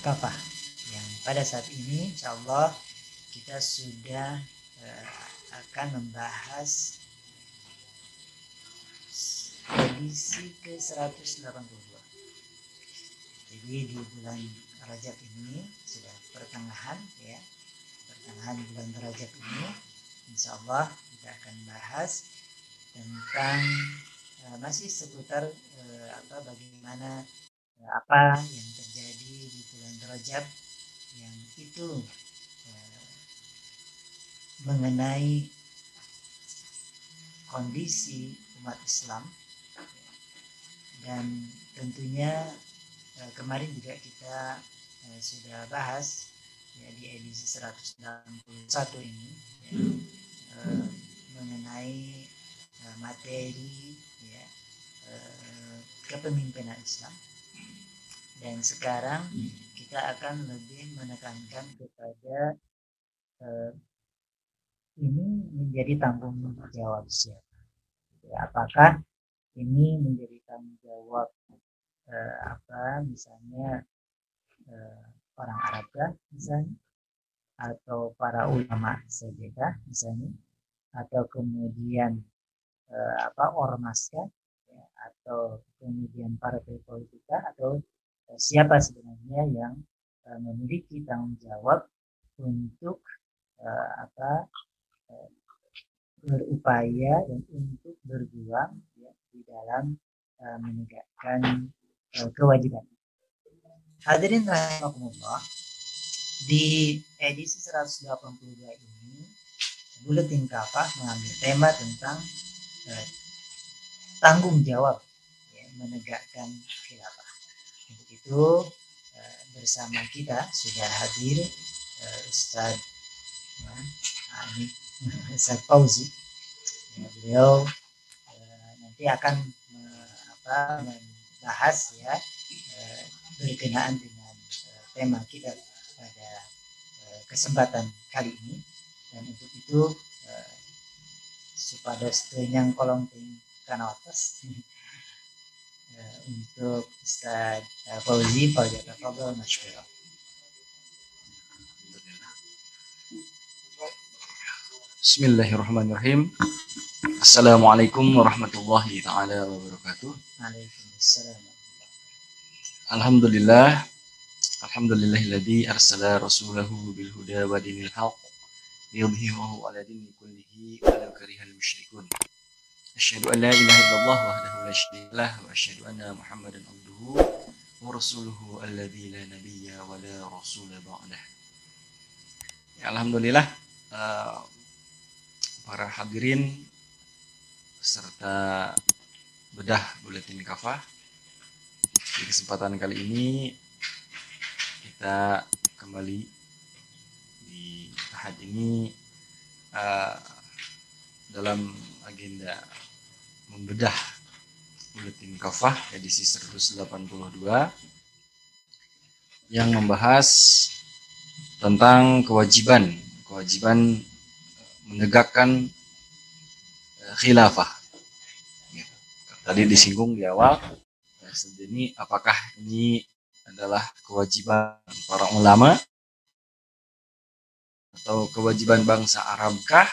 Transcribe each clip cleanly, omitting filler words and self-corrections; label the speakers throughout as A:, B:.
A: kafah yang pada saat ini insya Allah kita sudah akan membahas edisi ke-182. Jadi di bulan Rajab ini sudah pertengahan bulan Rajab ini insya Allah kita akan bahas tentang masih seputar bagaimana apa yang terjadi di bulan Rajab yang itu mengenai kondisi umat Islam. Dan tentunya kemarin juga kita sudah bahas ya, di edisi 161 ini mengenai materi ya, kepemimpinan Islam. Dan sekarang kita akan lebih menekankan kepada ini menjadi tanggung jawab siapa? Ya, apakah ini menjadi tanggung jawab misalnya orang Arab kah misalnya, atau para ulama saja misalnya, atau kemudian ormas kah, ya, atau kemudian partai politik atau siapa sebenarnya yang memiliki tanggung jawab untuk berupaya dan untuk berjuang ya, di dalam menegakkan kewajiban. Hadirin rahimakumullah, di edisi 182 ini Buletin Kafah mengambil tema tentang tanggung jawab ya, menegakkan khilafah. Untuk itu bersama kita sudah hadir Ustaz Ustaz Fauzi. Ya, beliau nanti akan membahas ya berkenaan dengan tema kita pada kesempatan kali ini. Dan untuk itu supados tenyang kolong ting kanawatas untuk Ustaz Fauzi falyatafadhal masykurah.
B: Bismillahirrahmanirrahim. Assalamualaikum warahmatullahi ta'ala wabarakatuh.
A: Waalaikumsalam.
B: Alhamdulillah. Alhamdulillahilladzi arsala rasulahu bil huda wa dinil haqq liyudhhirahu 'ala dini kullihi walau karihal musyrikun. Asyhadu an la ilaha illallah wahdahu la syarika lah wa asyhadu anna Muhammadan abduhu wa rasuluhu alladzi la nabiyya wa la rasula ba'dah. Ya, alhamdulillah, para hadirin serta bedah Buletin Kafah, di kesempatan kali ini kita kembali di tahap ini dalam agenda membedah Buletin Kafah edisi 182 yang membahas tentang kewajiban menegakkan khilafah. Tadi disinggung di awal, ini apakah ini adalah kewajiban para ulama atau kewajiban bangsa Arabkah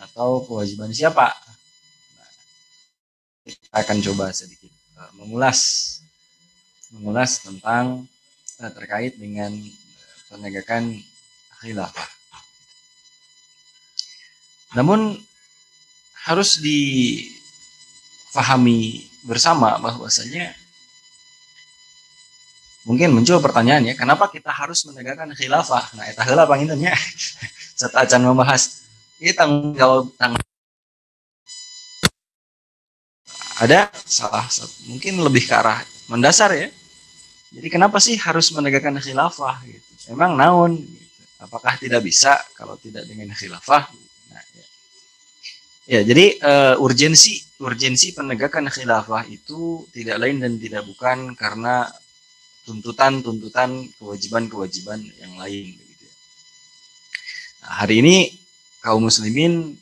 B: atau kewajiban siapa? Nah, kita akan coba sedikit mengulas tentang terkait dengan penegakan khilafah. Namun harus difahami bersama bahwasanya mungkin muncul pertanyaan ya, kenapa kita harus menegakkan khilafah? Nah, eta heula pangintennya. Serta acan membahas ini tanggung jawab ada salah satu mungkin lebih ke arah mendasar ya. Jadi kenapa sih harus menegakkan khilafah gitu? Emang naon gitu. Apakah tidak bisa kalau tidak dengan khilafah? Nah, ya, jadi urgensi penegakan khilafah itu tidak lain dan tidak bukan karena tuntutan kewajiban yang lain. Gitu. Nah, hari ini kaum muslimin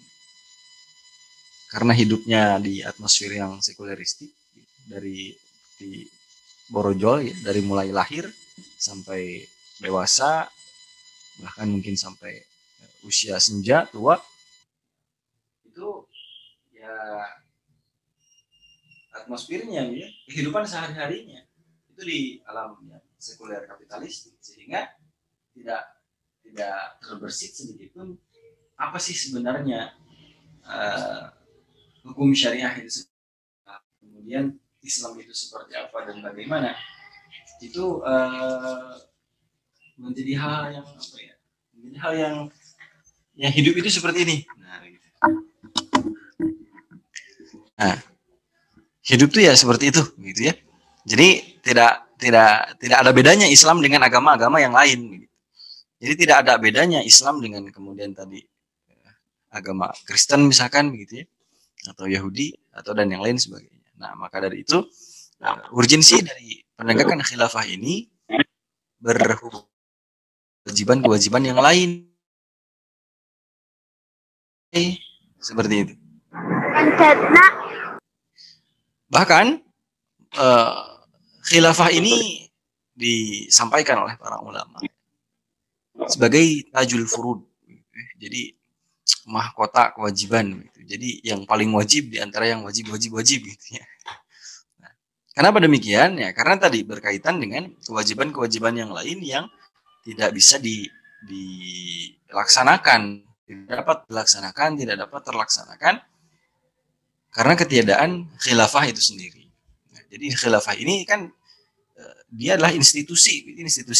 B: karena hidupnya di atmosfer yang sekuleristik dari borojol ya, dari mulai lahir sampai dewasa, bahkan mungkin sampai usia senja, tua, itu ya atmosfernya ya, kehidupan sehari-harinya itu di alam ya, sekuler kapitalistik, sehingga tidak terbersit sedikit pun apa sih sebenarnya hukum syariah itu, kemudian Islam itu seperti apa dan bagaimana, itu menjadi hal yang apa ya, menjadi hal yang hidup itu seperti ini. Nah, hidup tuh ya seperti itu, gitu ya. Jadi tidak ada bedanya Islam dengan agama-agama yang lain. Gitu. Jadi tidak ada bedanya Islam dengan kemudian tadi agama Kristen misalkan, begitu ya, atau Yahudi atau dan yang lain sebagainya. Nah, maka dari itu urgensi dari penegakan khilafah ini berkewajiban-kewajiban yang lain. Seperti itu. Bahkan khilafah ini disampaikan oleh para ulama sebagai tajul furud. Jadi mahkota kewajiban. Jadi yang paling wajib di antara yang wajib gitu ya. Nah, kenapa demikian? Ya karena tadi berkaitan dengan kewajiban-kewajiban yang lain yang tidak bisa dilaksanakan, tidak dapat dilaksanakan, tidak dapat terlaksanakan karena ketiadaan khilafah itu sendiri. Nah, jadi khilafah ini kan dia adalah institusi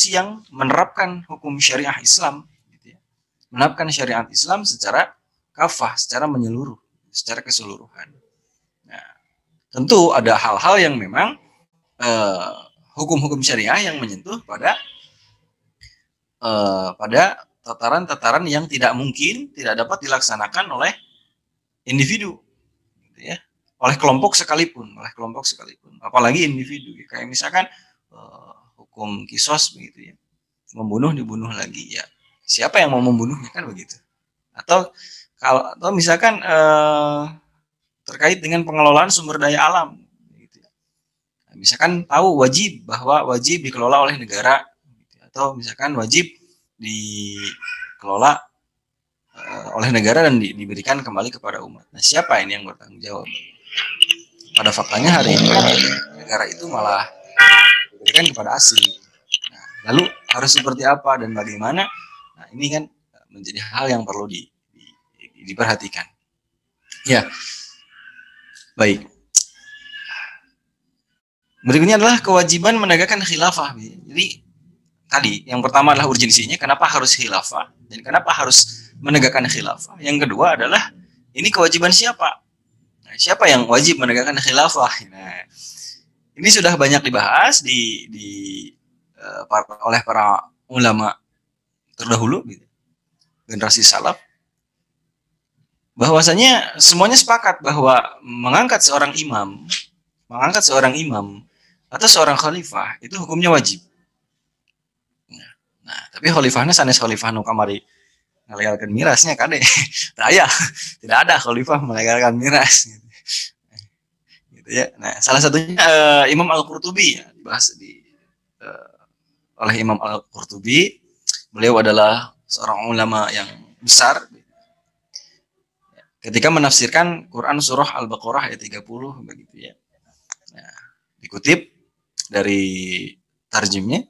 B: yang menerapkan hukum syariah Islam, gitu ya. Menerapkan syariat Islam secara kafah, secara menyeluruh, secara keseluruhan. Nah, tentu ada hal-hal yang memang hukum-hukum syariah yang menyentuh pada tataran-tataran yang tidak mungkin, tidak dapat dilaksanakan oleh individu, gitu ya, oleh kelompok sekalipun, apalagi individu. Kayak misalkan hukum kisos, begitu ya, membunuh dibunuh lagi, ya siapa yang mau membunuhnya, kan begitu. Atau misalkan terkait dengan pengelolaan sumber daya alam, gitu. Misalkan tahu bahwa wajib dikelola oleh negara, gitu. Atau misalkan wajib dikelola oleh negara dan diberikan kembali kepada umat. Nah, siapa ini yang bertanggung jawab? Pada faktanya hari ini negara itu malah diberikan kepada asing. Nah, lalu harus seperti apa dan bagaimana? Nah, ini kan menjadi hal yang perlu diperhatikan. Ya, baik. Berikutnya adalah kewajiban menegakkan khilafah. Jadi tadi yang pertama adalah urgensinya, kenapa harus khilafah dan kenapa harus menegakkan khilafah. Yang kedua adalah ini kewajiban siapa? Nah, siapa yang wajib menegakkan khilafah? Nah, ini sudah banyak dibahas oleh para ulama terdahulu, gitu, generasi salaf. Bahwasanya semuanya sepakat bahwa mengangkat seorang imam atau seorang khalifah itu hukumnya wajib. Nah, tapi khalifahnya sanes khalifah nu kamari ngalegalkeun mirasnya kade. Tidak ada khalifah melegalkan miras, gitu ya. Nah, salah satunya Imam Al-Qurtubi, ya, dibahas oleh Imam Al-Qurtubi. Beliau adalah seorang ulama yang besar. Ketika menafsirkan Quran surah Al-Baqarah ayat 30, begitu ya. Nah, dikutip dari terjemahnya,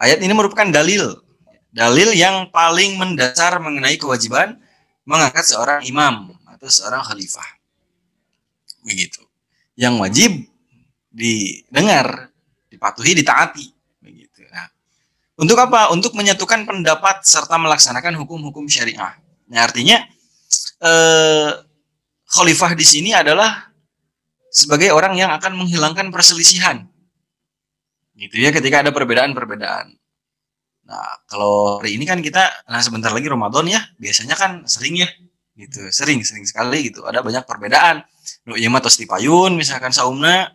B: ayat ini merupakan dalil yang paling mendasar mengenai kewajiban mengangkat seorang imam atau seorang khalifah. Begitu. Yang wajib didengar, dipatuhi, ditaati, begitu. Nah, untuk apa? Untuk menyatukan pendapat serta melaksanakan hukum-hukum syariah. Nah, artinya khalifah di sini adalah sebagai orang yang akan menghilangkan perselisihan, gitu ya, ketika ada perbedaan-perbedaan. Nah, kalau hari ini kan sebentar lagi Ramadan ya, biasanya kan sering ya, gitu, sering sekali gitu, ada banyak perbedaan. Nu ieu mah tos dipayun misalkan saumna,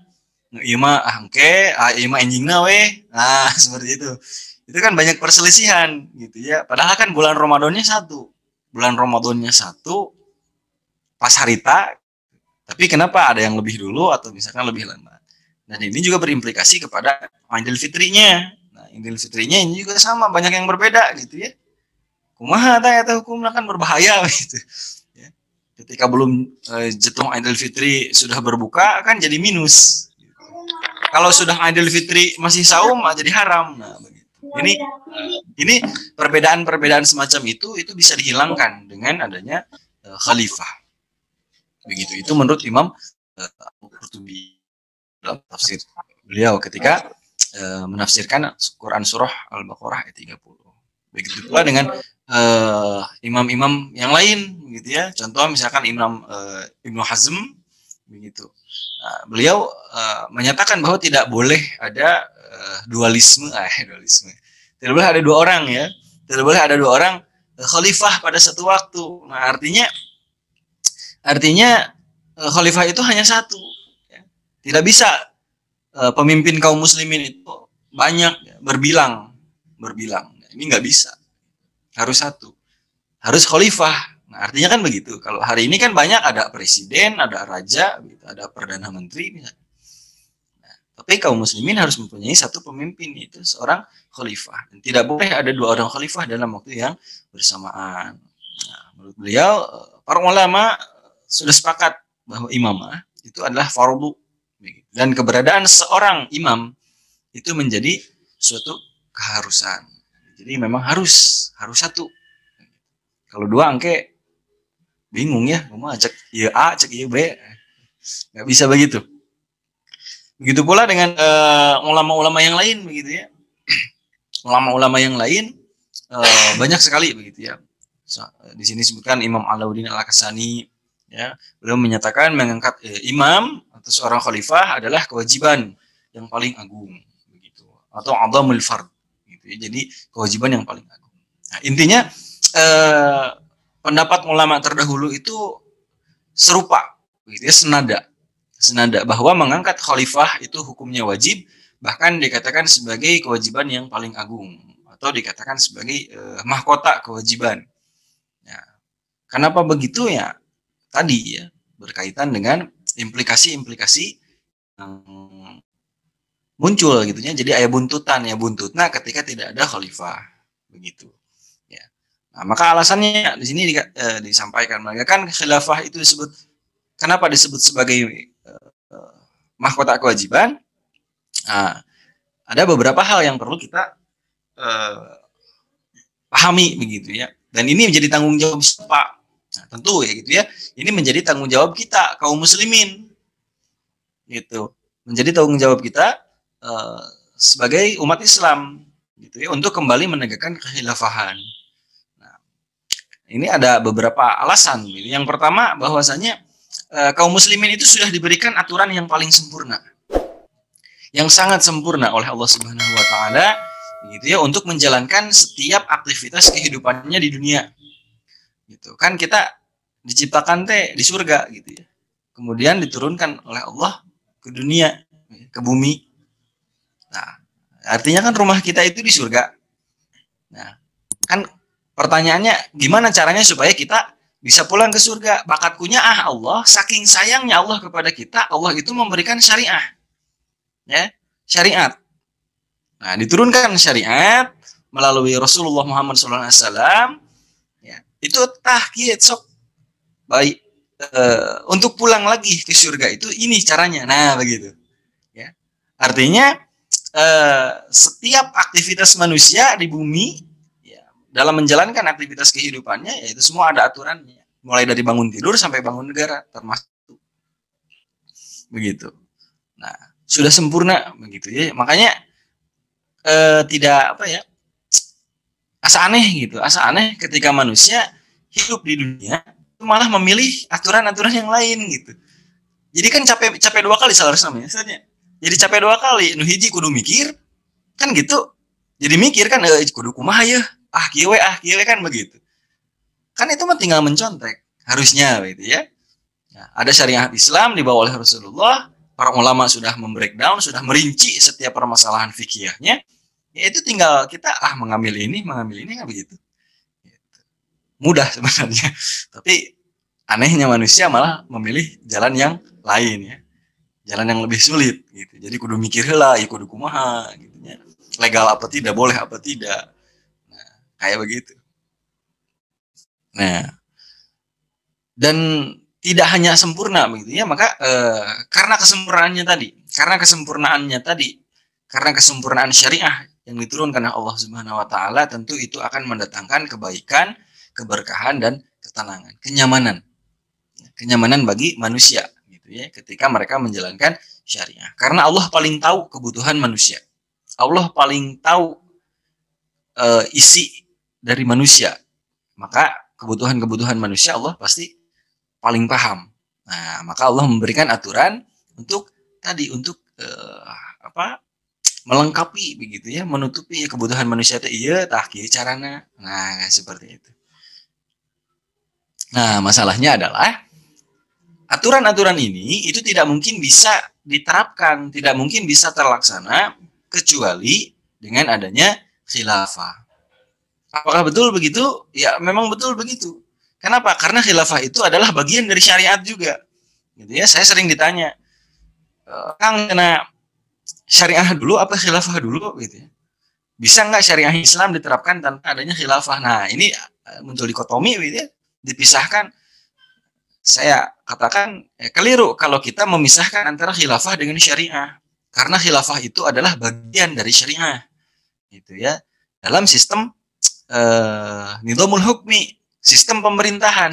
B: nu ieu mah hangke, ieu mah enjingna we. Nah, seperti itu. Itu kan banyak perselisihan, gitu ya. Padahal kan bulan Ramadannya satu, pas harita, tapi kenapa ada yang lebih dulu atau misalkan lebih lambat? Dan ini juga berimplikasi kepada Idul Fitrinya. Nah, Idul Fitrinya ini juga sama, banyak yang berbeda gitu ya. Kumaha eta hukumna kan berbahaya gitu. Ya. Ketika belum jatuh Idul Fitri sudah berbuka kan jadi minus. Kalau sudah Idul Fitri masih saum jadi haram. Nah, begitu. Ini perbedaan-perbedaan semacam itu bisa dihilangkan dengan adanya khalifah. Begitu. Itu menurut Imam Al-Qurtubi dalam tafsir beliau ketika menafsirkan Quran surah Al-Baqarah ayat 30. Begitu pula dengan imam-imam yang lain gitu ya. Contoh misalkan Imam Ibnu Hazm begitu. Nah, beliau menyatakan bahwa tidak boleh ada dualisme. Tidak boleh ada dua orang ya. Tidak boleh ada dua orang khalifah pada satu waktu. Nah, artinya khalifah itu hanya satu. Tidak bisa pemimpin kaum muslimin itu banyak berbilang. Ini nggak bisa. Harus satu. Harus khalifah. Nah, artinya kan begitu. Kalau hari ini kan banyak ada presiden, ada raja, ada perdana menteri. Nah, tapi kaum muslimin harus mempunyai satu pemimpin, itu seorang khalifah. Dan tidak boleh ada dua orang khalifah dalam waktu yang bersamaan. Nah, menurut beliau, para ulama sudah sepakat bahwa imamah itu adalah fardu. Dan keberadaan seorang imam itu menjadi suatu keharusan. Jadi memang harus satu. Kalau dua angke bingung ya, cuma cek iya A, cek iya B, nggak bisa begitu. Begitu pula dengan ulama-ulama yang lain begitu ya. Ulama-ulama yang lain banyak sekali begitu ya. Di sini disebutkan Imam Alauddin Al-Kasani ya, beliau menyatakan mengangkat imam atau seorang khalifah adalah kewajiban yang paling agung begitu, atau adhamul fard gitu ya. Jadi kewajiban yang paling agung. Nah, intinya pendapat ulama terdahulu itu serupa gitu ya, senada bahwa mengangkat khalifah itu hukumnya wajib, bahkan dikatakan sebagai kewajiban yang paling agung atau dikatakan sebagai mahkota kewajiban. Nah, kenapa begitu ya? Tadi ya, berkaitan dengan implikasi-implikasi yang muncul gitu ya. Jadi ayat buntutna ketika tidak ada khalifah begitu ya. Nah, maka alasannya di sini disampaikan, maka kan khilafah itu kenapa disebut sebagai mahkota kewajiban? Nah, ada beberapa hal yang perlu kita pahami begitu ya. Dan ini menjadi tanggung jawab siapa? Nah, tentu ya gitu ya. Ini menjadi tanggung jawab kita kaum muslimin. Gitu. Menjadi tanggung jawab kita sebagai umat Islam gitu ya, untuk kembali menegakkan kekhilafahan. Nah, ini ada beberapa alasan. Yang pertama bahwasanya kaum muslimin itu sudah diberikan aturan yang paling sempurna. Yang sangat sempurna oleh Allah Subhanahu wa taala gitu ya, untuk menjalankan setiap aktivitas kehidupannya di dunia. Gitu kan, kita diciptakan di surga gitu ya, kemudian diturunkan oleh Allah ke dunia, ke bumi. Nah, artinya kan rumah kita itu di surga. Nah, kan pertanyaannya gimana caranya supaya kita bisa pulang ke surga? Bakatkunya Allah, saking sayangnya Allah kepada kita, Allah itu memberikan syariah, ya, syariat. Nah, diturunkan syariat melalui Rasulullah Muhammad SAW. Itu tahkiyat sok baik untuk pulang lagi ke surga itu ini caranya. Nah, begitu ya. Artinya setiap aktivitas manusia di bumi ya, dalam menjalankan aktivitas kehidupannya ya, itu semua ada aturannya, mulai dari bangun tidur sampai bangun negara termasuk begitu. Nah, sudah sempurna begitu ya. Makanya tidak asa aneh ketika manusia hidup di dunia malah memilih aturan-aturan yang lain gitu. Jadi kan capek dua kali seharusnya. Jadi capek dua kali. Nu hiji kudu mikir kan gitu. Jadi mikir kan kudu kumaha ya. Kieu kan begitu. Kan itu mah tinggal mencontek harusnya gitu ya. Nah, ada syariat Islam dibawa oleh Rasulullah. Para ulama sudah membreakdown, sudah merinci setiap permasalahan fikihnya. Ya itu tinggal kita mengambil ini kan begitu. Mudah sebenarnya. Tapi anehnya manusia malah memilih jalan yang lain ya. jalan yang lebih sulit gitu. Jadi kudu mikir heula, ya kudu kumaha gitu nya. Legal apa tidak, boleh apa tidak. Nah, kayak begitu. Nah, dan tidak hanya sempurna begitu ya, maka karena kesempurnaan syariah yang diturunkan oleh Allah Subhanahu wa taala, tentu itu akan mendatangkan kebaikan, keberkahan dan ketenangan, kenyamanan bagi manusia gitu ya, ketika mereka menjalankan syariah. Karena Allah paling tahu kebutuhan manusia. Allah paling tahu isi dari manusia. Maka kebutuhan-kebutuhan manusia Allah pasti paling paham. Nah, maka Allah memberikan aturan untuk melengkapi begitu ya, menutupi kebutuhan manusia itu iya tah kieu carana. Nah, seperti itu. Nah, masalahnya adalah aturan-aturan ini itu tidak mungkin bisa diterapkan, tidak mungkin bisa terlaksana kecuali dengan adanya khilafah. Apakah betul begitu? Ya, memang betul begitu. Kenapa? Karena khilafah itu adalah bagian dari syariat juga. Gitu ya, saya sering ditanya, Kang, kena syariah dulu apa khilafah dulu gitu ya. Bisa nggak syariah Islam diterapkan tanpa adanya khilafah? Nah, ini muncul dikotomi gitu ya, dipisahkan. Saya katakan keliru kalau kita memisahkan antara khilafah dengan syariah. Karena khilafah itu adalah bagian dari syariah. Gitu ya. Dalam sistem nizamul hukmi, sistem pemerintahan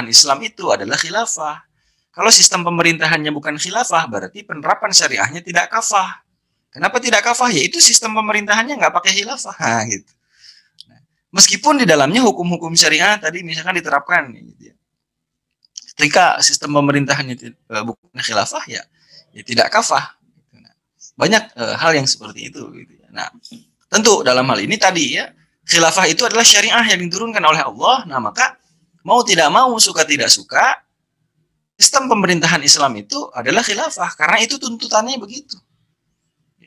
B: Islam itu adalah khilafah. Kalau sistem pemerintahannya bukan khilafah, berarti penerapan syariahnya tidak kafah. Kenapa tidak kafah? Yaitu sistem pemerintahannya nggak pakai khilafah. Nah, gitu. Nah, meskipun di dalamnya hukum-hukum syariah tadi misalkan diterapkan, gitu ya. Ketika sistem pemerintahannya bukan khilafah, ya tidak kafah. Nah, banyak hal yang seperti itu. Gitu ya. Nah, tentu dalam hal ini tadi ya, khilafah itu adalah syariah yang diturunkan oleh Allah. Nah, maka mau tidak mau, suka tidak suka, sistem pemerintahan Islam itu adalah khilafah. Karena itu tuntutannya begitu.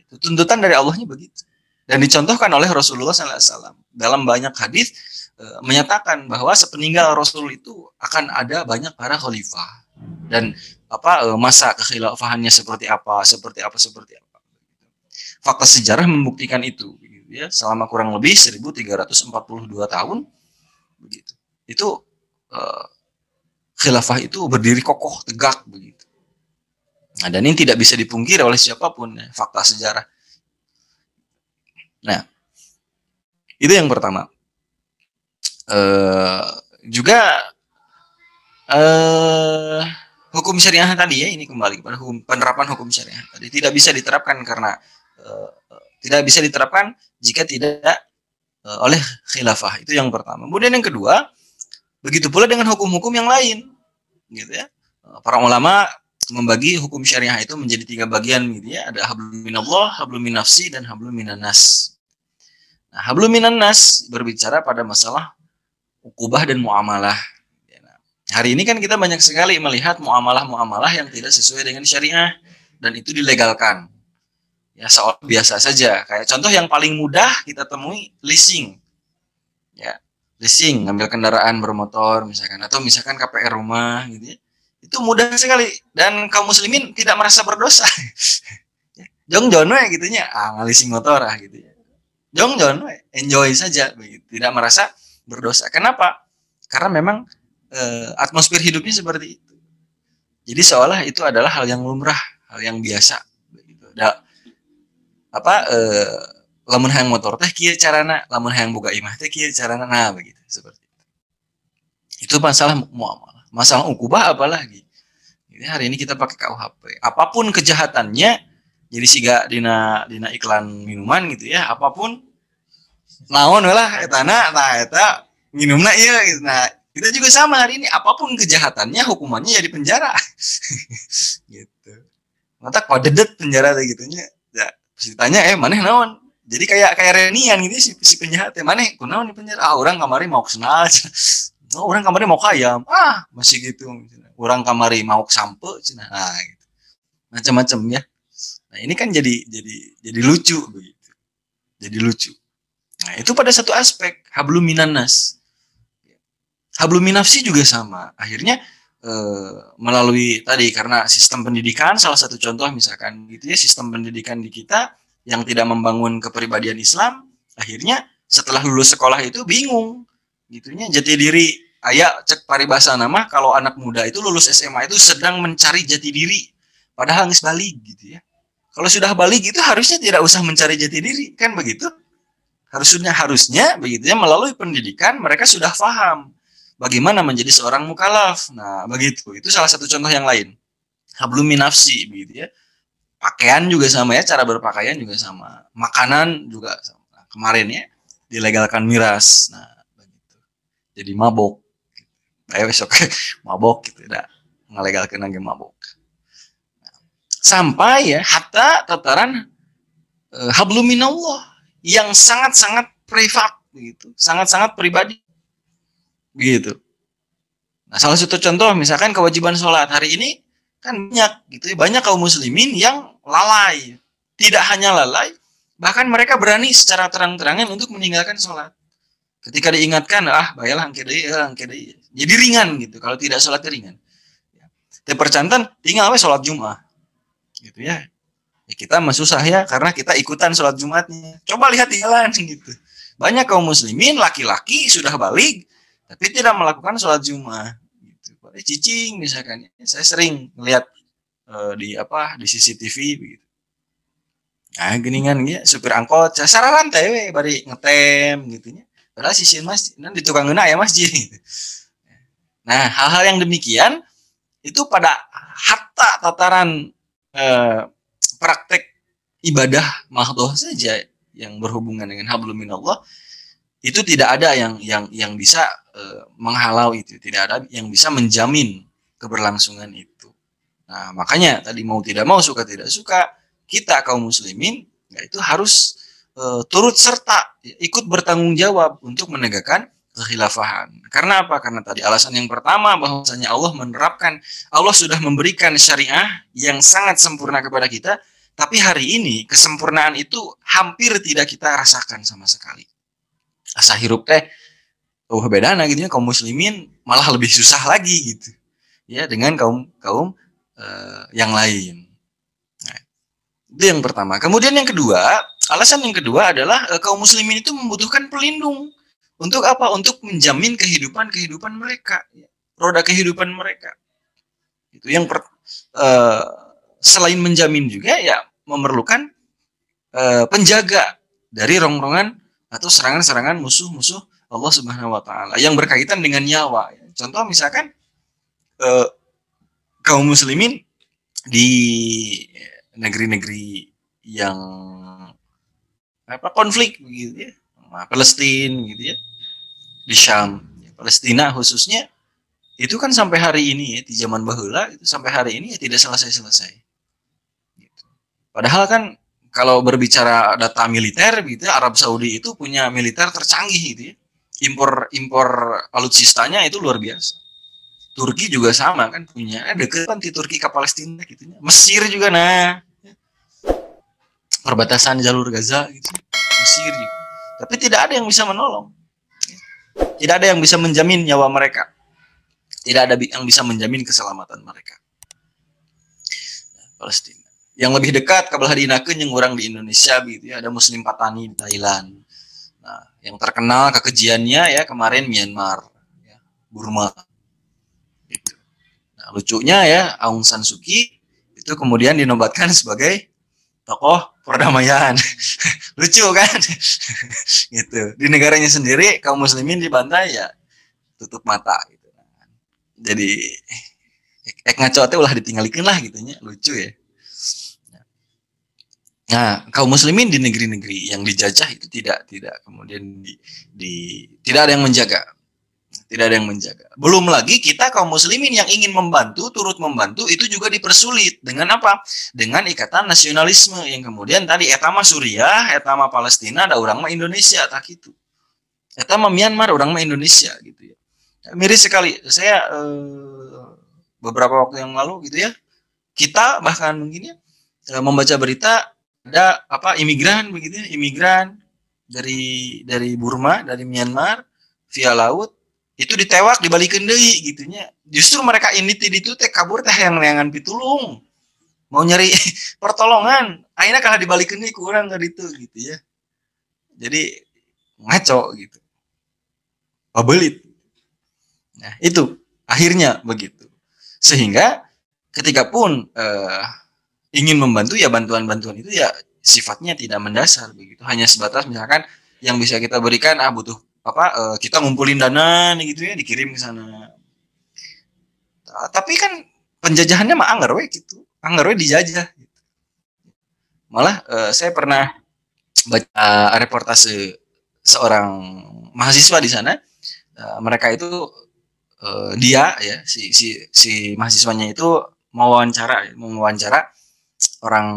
B: Tuntutan dari Allahnya begitu. Dan dicontohkan oleh Rasulullah SAW. Dalam banyak hadis menyatakan bahwa sepeninggal Rasul itu akan ada banyak para khalifah. Dan masa kekhilafahannya seperti apa. Fakta sejarah membuktikan itu. Ya, selama kurang lebih 1342 tahun begitu. Itu khilafah itu berdiri kokoh tegak begitu. Nah, dan ini tidak bisa dipungkiri oleh siapapun ya, fakta sejarah. Nah, itu yang pertama. Juga hukum syariah tadi ya, ini kembali kepada penerapan hukum syariah tadi tidak bisa diterapkan karena tidak bisa diterapkan jika tidak oleh khilafah. Itu yang pertama. Kemudian yang kedua, begitu pula dengan hukum-hukum yang lain, gitu ya. Para ulama membagi hukum syariah itu menjadi 3 bagian, gitu ya. Ada hablum minallah, hablum minafsi, dan hablum minannas. Nah, hablum minannas berbicara pada masalah ukubah dan muamalah. Nah, hari ini kan kita banyak sekali melihat muamalah-muamalah yang tidak sesuai dengan syariah dan itu dilegalkan. Ya, seolah biasa saja. Kayak contoh yang paling mudah kita temui leasing. Ya, leasing, ngambil kendaraan bermotor misalkan, atau misalkan KPR rumah gitu ya. Itu mudah sekali dan kaum muslimin tidak merasa berdosa. Jong-jon we gitunya, ngalising motor gitu ya. Jong-jon we, enjoy saja begitu, tidak merasa berdosa. Kenapa? Karena memang atmosfer hidupnya seperti itu. Jadi seolah itu adalah hal yang lumrah, hal yang biasa begitu. Lamun hayang motor teh kieu carana, lamun hayang boga imah teh kieu carana, nah begitu seperti itu. Itu masalah muamalah. Masalah ukubah apalagi. Jadi hari ini kita pakai KUHP. Apapun kejahatannya, jadi siga dina iklan minuman gitu ya, apapun naon lah etana, nah eta minumna ieu gitu. Nah, kita juga sama hari ini, apapun kejahatannya hukumannya jadi penjara. Gitu. Mata kok dedet penjara teh gitunya. Ya, pasti tanya maneh naon? Jadi kayak renian gitu si penjahat teh, maneh kunaon di penjara? Orang kamari mau kenal. Oh, orang kamari mau kayam, masih gitu. Orang kamari mau sampe, nah gitu. Macam-macam ya. Nah ini kan jadi lucu begitu. Jadi lucu. Nah itu pada satu aspek hablum minannas. Hablum minafsi juga sama. Akhirnya melalui tadi karena sistem pendidikan salah satu contoh misalkan gitu ya, sistem pendidikan di kita yang tidak membangun kepribadian Islam, akhirnya setelah lulus sekolah itu bingung gitunya jati diri. Aya cek paribasa nama kalau anak muda itu lulus SMA itu sedang mencari jati diri padahal geus balik gitu ya. Kalau sudah balik itu harusnya tidak usah mencari jati diri kan begitu. Harusnya begitu ya, melalui pendidikan mereka sudah paham bagaimana menjadi seorang mukallaf. Nah, begitu. Itu salah satu contoh yang lain. Hablum min nafsi begitu ya. Pakaian juga sama ya, cara berpakaian juga sama. Makanan juga sama. Nah, kemarin ya dilegalkan miras. Nah, begitu. Jadi mabok. Ayo besok mabok gitu dah. Ngalegalkeun lagi mabok. Nah, sampai ya hatta tataran hablum minallah yang sangat-sangat privat begitu, sangat-sangat pribadi begitu. Nah, salah satu contoh misalkan kewajiban sholat hari ini kan banyak gitu ya, banyak kaum muslimin yang lalai. Tidak hanya lalai, bahkan mereka berani secara terang-terangan untuk meninggalkan sholat. Ketika diingatkan, bayalah angke deui, jadi ringan gitu. Kalau tidak sholat ringan. Tapi percantan tinggal sholat Jumat gitu ya. Ya kita mah susah ya karena kita ikutan sholat Jumatnya. Coba lihat di jalan gitu. Banyak kaum muslimin laki-laki sudah balik tapi tidak melakukan sholat Jumat. Gitu. Pada cicing misalkan. Saya sering melihat di CCTV begitu. Nah geningan ya supir angkot sararan teh bari ngetem gitunya. Padahal sisian masjid di tukang geuna ya masjid. Nah hal-hal yang demikian itu pada hatta tataran praktek ibadah mahdoh saja yang berhubungan dengan hablum minallah itu tidak ada yang bisa menghalau itu, tidak ada yang bisa menjamin keberlangsungan itu. Nah, makanya tadi mau tidak mau, suka tidak suka, kita kaum muslimin ya itu harus turut serta ikut bertanggung jawab untuk menegakkan kekhilafahan. Karena apa? Karena tadi alasan yang pertama bahwasanya Allah sudah memberikan syariah yang sangat sempurna kepada kita, tapi hari ini kesempurnaan itu hampir tidak kita rasakan sama sekali. Asa hirup teh bedana gitu ya, kaum muslimin malah lebih susah lagi gitu. Ya dengan kaum yang lain. Nah, itu yang pertama. Kemudian yang kedua, alasan yang kedua adalah kaum muslimin itu membutuhkan pelindung. Untuk apa? Untuk menjamin kehidupan mereka, roda kehidupan mereka. Itu yang selain menjamin juga ya memerlukan penjaga dari rongrongan atau serangan-serangan musuh-musuh Allah Subhanahu Wa Taala yang berkaitan dengan nyawa. Contoh misalkan kaum muslimin di negeri-negeri yang konflik begitu ya, Palestina gitu ya. Di Syam, Palestina khususnya, itu kan sampai hari ini ya, di zaman baheula itu sampai hari ini ya tidak selesai-selesai. Gitu. Padahal kan kalau berbicara data militer gitu, Arab Saudi itu punya militer tercanggih gitu ya. Impor alutsistanya itu luar biasa. Turki juga sama kan punya, deket kan di Turki ke Palestina gitu ya. Mesir juga perbatasan jalur Gaza gitu. Mesir gitu. Tapi tidak ada yang bisa menolong. Tidak ada yang bisa menjamin nyawa mereka. Tidak ada yang bisa menjamin keselamatan mereka. Palestina. Yang lebih dekat kabelah dinakeun yang orang di Indonesia gitu ya, ada Muslim Patani di Thailand. Nah, yang terkenal kekejiannya ya kemarin Myanmar, ya, Burma. Gitu. Nah, lucunya ya Aung San Suu Kyi itu kemudian dinobatkan sebagai tokoh perdamaian. Lucu kan? Gitu. Di negaranya sendiri kaum muslimin dibantai ya tutup mata gitu. Jadi ngaco teh ulah ditinggalikeun lah gitunya. Lucu ya. Nah, kaum muslimin di negeri-negeri yang dijajah itu tidak kemudian tidak ada yang menjaga. Tidak ada yang menjaga. Belum lagi kita kaum muslimin yang ingin membantu, turut membantu itu juga dipersulit dengan apa? Dengan ikatan nasionalisme yang kemudian tadi eta mah Suriah, eta mah Palestina, ada orang mah Indonesia tak gitu. Eta mah Myanmar, orang mah Indonesia gitu ya. Miris sekali. Saya beberapa waktu yang lalu gitu ya. Kita bahkan mungkin ya membaca berita ada imigran begitu ya, imigran dari Burma, dari Myanmar via laut itu ditewak dibalikin deui gitunya. Justru mereka ini itu teh kabur teh yang neangan pitulung. Mau nyari pertolongan, akhirnya kalah dibalikin deui ku urang ka ditu gitu ya. Jadi ngaco gitu. Pabelit. Nah, itu akhirnya begitu. Sehingga ketika pun ingin membantu ya bantuan-bantuan itu ya sifatnya tidak mendasar begitu. Hanya sebatas misalkan yang bisa kita berikan butuh kita ngumpulin dana nih gitu ya dikirim ke sana. Tapi kan penjajahannya mah anggar we gitu. Anggar we dijajah gitu. Malah saya pernah baca reportase seorang mahasiswa di sana. Mereka itu dia ya si mahasiswanya itu mewawancara orang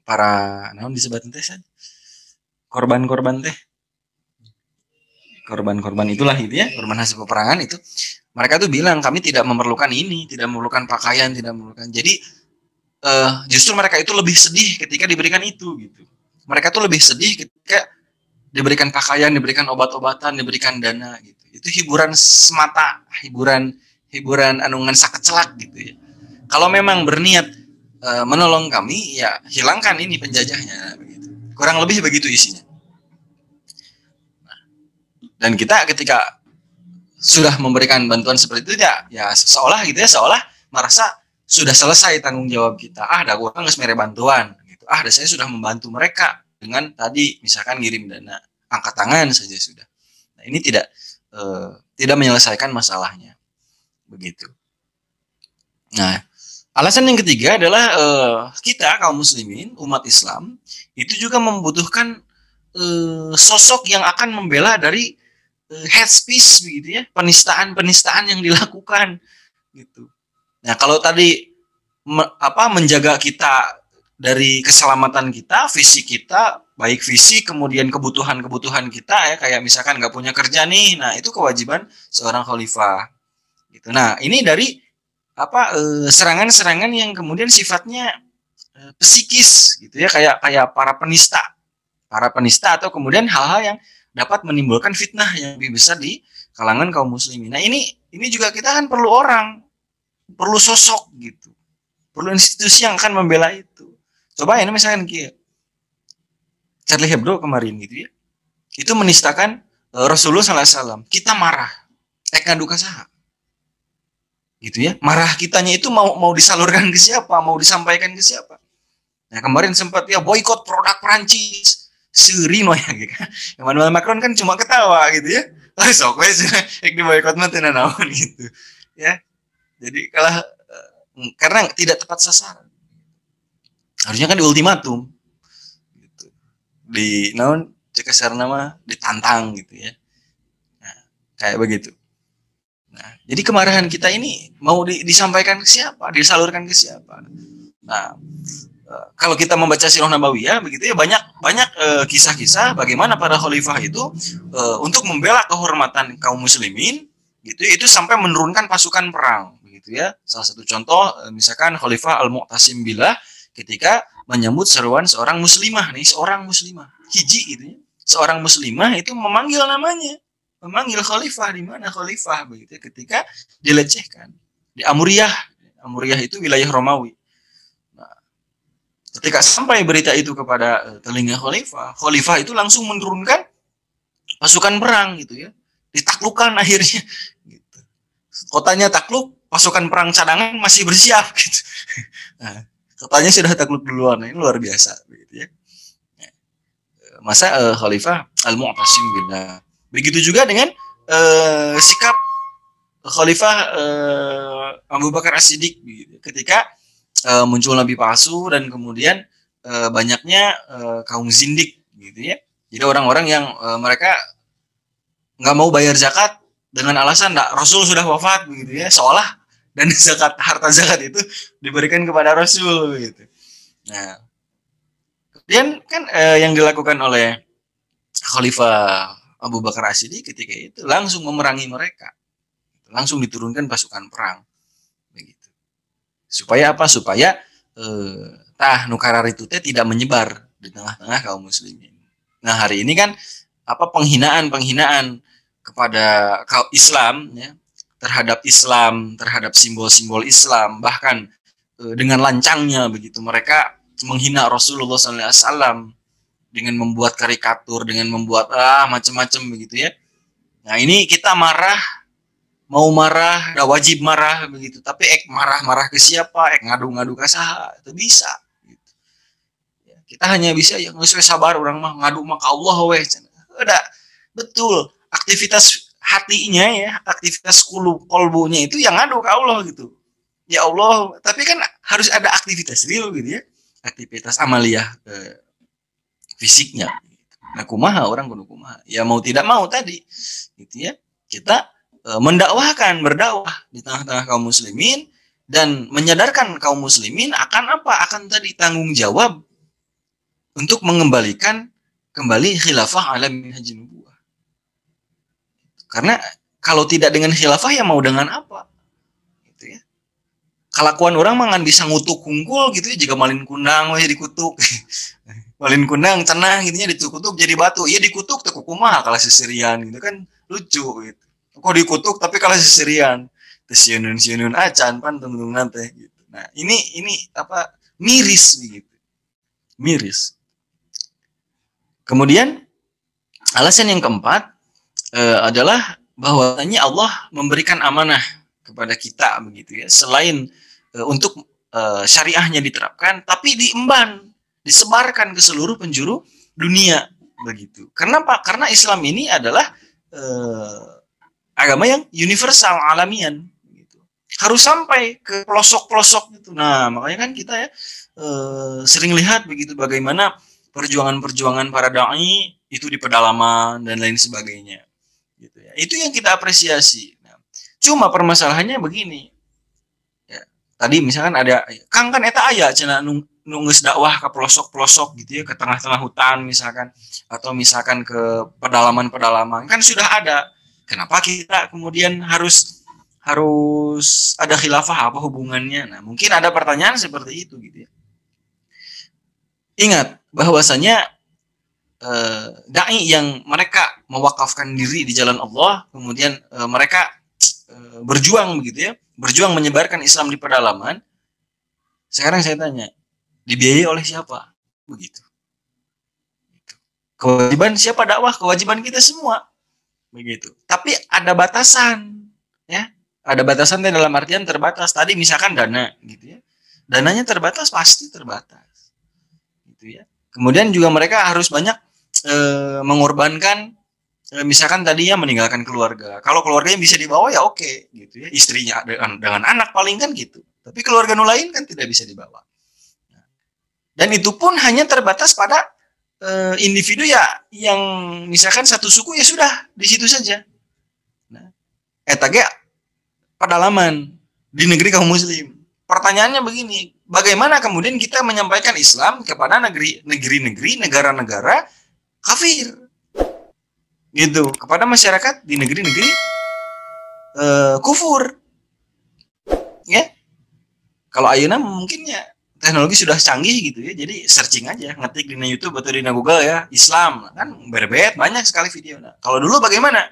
B: para naon disebut teh korban-korban itulah gitu ya, korban hasil peperangan itu. Mereka tuh bilang kami tidak memerlukan ini, tidak memerlukan pakaian, tidak memerlukan. Jadi justru mereka itu lebih sedih ketika diberikan itu gitu. Mereka tuh lebih sedih ketika diberikan pakaian, diberikan obat-obatan, diberikan dana gitu. Itu hiburan semata, hiburan anu ngan sakecelak gitu ya. Kalau memang berniat menolong kami, ya hilangkan ini penjajahnya begitu. Kurang lebih begitu isinya. Dan kita ketika sudah memberikan bantuan seperti itu ya seolah merasa sudah selesai tanggung jawab kita. Dah kurang geus mere bantuan gitu. Dah saya sudah membantu mereka dengan tadi misalkan ngirim dana, angkat tangan saja sudah. Nah, ini tidak menyelesaikan masalahnya. Begitu. Nah, alasan yang ketiga adalah kita kaum muslimin, umat Islam itu juga membutuhkan sosok yang akan membela dari hate speech begitu ya, penistaan yang dilakukan gitu. Nah, kalau tadi menjaga kita dari keselamatan kita, fisik kita, baik fisik kemudian kebutuhan kita ya, kayak misalkan nggak punya kerja nih, nah itu kewajiban seorang khalifah gitu. Nah, ini dari serangan-serangan yang kemudian sifatnya psikis gitu ya, kayak para penista atau kemudian hal-hal yang dapat menimbulkan fitnah yang lebih besar di kalangan kaum muslimin. Nah, ini juga kita kan perlu perlu sosok gitu, perlu institusi yang akan membela itu. Coba ini misalkan Charlie Hebdo kemarin gitu ya, itu menistakan Rasulullah SAW. Kita marah, ngaduka saha gitu ya, marah kitanya itu mau disalurkan ke siapa, mau disampaikan ke siapa. Nah, kemarin sempat ya boykot produk Prancis. Serino ya gitu. Emmanuel Macron kan cuma ketawa gitu ya. Sok we di boykot mah teu naon gitu. Ya. Jadi karena tidak tepat sasaran. Harusnya kan di ultimatum gitu. Di naon cek kasarna mah ditantang gitu ya. Nah, kayak begitu. Nah, jadi kemarahan kita ini mau disampaikan ke siapa, disalurkan ke siapa. Nah, kalau kita membaca Sirah Nabawiyah begitu ya, banyak kisah-kisah bagaimana para khalifah itu untuk membela kehormatan kaum muslimin gitu, itu sampai menurunkan pasukan perang begitu ya. Salah satu contoh misalkan Khalifah Al-Mu'tasim Billah ketika menyambut seruan seorang muslimah hiji gitu ya. Seorang muslimah itu memanggil khalifah, di mana khalifah begitu ya, ketika dilecehkan di Amuriyah itu wilayah Romawi. Ketika sampai berita itu kepada telinga khalifah itu langsung menurunkan pasukan perang gitu ya. Ditaklukkan akhirnya gitu. Kotanya takluk, pasukan perang cadangan masih bersiap gitu. Nah, kotanya sudah takluk duluan. Ini luar biasa begitu ya. Masa Khalifah Al-Mu'tasim Billah. Begitu juga dengan sikap Khalifah Abu Bakar As-Siddiq gitu. Ketika muncul nabi palsu dan kemudian banyaknya kaum zindik gitu ya. Jadi orang-orang yang mereka nggak mau bayar zakat dengan alasan Rasul sudah wafat begitu ya, seolah dan harta zakat itu diberikan kepada Rasul gitu. Nah, kemudian kan yang dilakukan oleh Khalifah Abu Bakar As-Siddiq ketika itu langsung memerangi mereka, langsung diturunkan pasukan perang. Supaya apa? Supaya nukarar itu tidak menyebar di tengah-tengah kaum muslimin. Nah, hari ini kan penghinaan kepada kaum Islam, ya, terhadap simbol-simbol Islam, bahkan dengan lancangnya begitu mereka menghina Rasulullah SAW dengan membuat karikatur, dengan membuat macam-macam begitu ya. Nah ini kita marah, mau marah, udah wajib marah begitu. Tapi marah-marah ke siapa? Ngadu-ngadu ke saha, itu bisa. Gitu. Ya, kita hanya bisa ya nggak sabar orang mah ngadu mah ke Allah weh. Udah betul aktivitas hatinya ya, aktivitas kolbunya itu yang ngadu ke Allah gitu. Ya Allah, tapi kan harus ada aktivitas real gitu ya, aktivitas amaliyah fisiknya. Nah, kumaha orang kudu kumaha. Ya mau tidak mau tadi, gitu ya. Kita mendakwahkan, berdakwah di tengah-tengah kaum muslimin dan menyadarkan kaum muslimin akan apa? Akan tadi tanggung jawab untuk mengembalikan kembali khilafah ala minhajin nubuwah. Karena kalau tidak dengan khilafah ya mau dengan apa? Gitu ya. Kelakuan orang mah bisa ngutuk hungkul gitu ya, jika malin kundang we dikutuk. Malin kundang cenah gitu ya dikutuk jadi batu. Iya dikutuk teu kumaha kalah seserian gitu kan lucu gitu. Kok dikutuk tapi kalah seserian. Teu sieun-sieun acan pan tungtung teh gitu. Nah, ini apa miris begitu. Miris. Kemudian alasan yang keempat adalah bahwasanya Allah memberikan amanah kepada kita begitu ya. Selain untuk syariahnya diterapkan, tapi diemban, disebarkan ke seluruh penjuru dunia begitu. Kenapa? Karena Islam ini adalah agama yang universal, alamian gitu. Harus sampai ke pelosok-pelosok gitu. Nah, makanya kan kita ya sering lihat begitu bagaimana perjuangan-perjuangan para dai itu di pedalaman dan lain sebagainya gitu ya. Itu yang kita apresiasi. Nah, cuma permasalahannya begini. Ya, tadi misalkan ada Kang kan eta aya cenah nunggus dakwah ke pelosok-pelosok gitu ya, ke tengah-tengah hutan misalkan, atau misalkan ke pedalaman-pedalaman kan sudah ada. Kenapa kita kemudian harus ada khilafah, apa hubungannya? Nah, mungkin ada pertanyaan seperti itu gitu ya. Ingat bahwasanya dai yang mereka mewakafkan diri di jalan Allah, kemudian mereka berjuang begitu ya, berjuang menyebarkan Islam di pedalaman. Sekarang saya tanya, dibiayai oleh siapa? Begitu. Kewajiban siapa dakwah? Kewajiban kita semua. Begitu. Tapi ada batasan, ya. Ada batasan dalam artian terbatas. Tadi misalkan dana, gitu ya. Dananya terbatas, pasti terbatas. Gitu ya. Kemudian juga mereka harus banyak mengorbankan, misalkan tadinya meninggalkan keluarga. Kalau keluarganya bisa dibawa ya oke, gitu ya. Istrinya dengan anak paling kan gitu. Tapi keluarga lain kan tidak bisa dibawa. Dan itu pun hanya terbatas pada individu ya yang misalkan satu suku ya sudah di situ saja. Nah, etage pedalaman di negeri kaum muslim. Pertanyaannya begini, bagaimana kemudian kita menyampaikan Islam kepada negeri-negeri, negara-negara kafir? Gitu, kepada masyarakat di negeri-negeri kufur. Ya. Kalau ayeuna mungkin ya teknologi sudah canggih gitu ya, jadi searching aja, ngetik di YouTube atau di Google ya, Islam, kan berbeda banyak sekali video. Nah, kalau dulu bagaimana?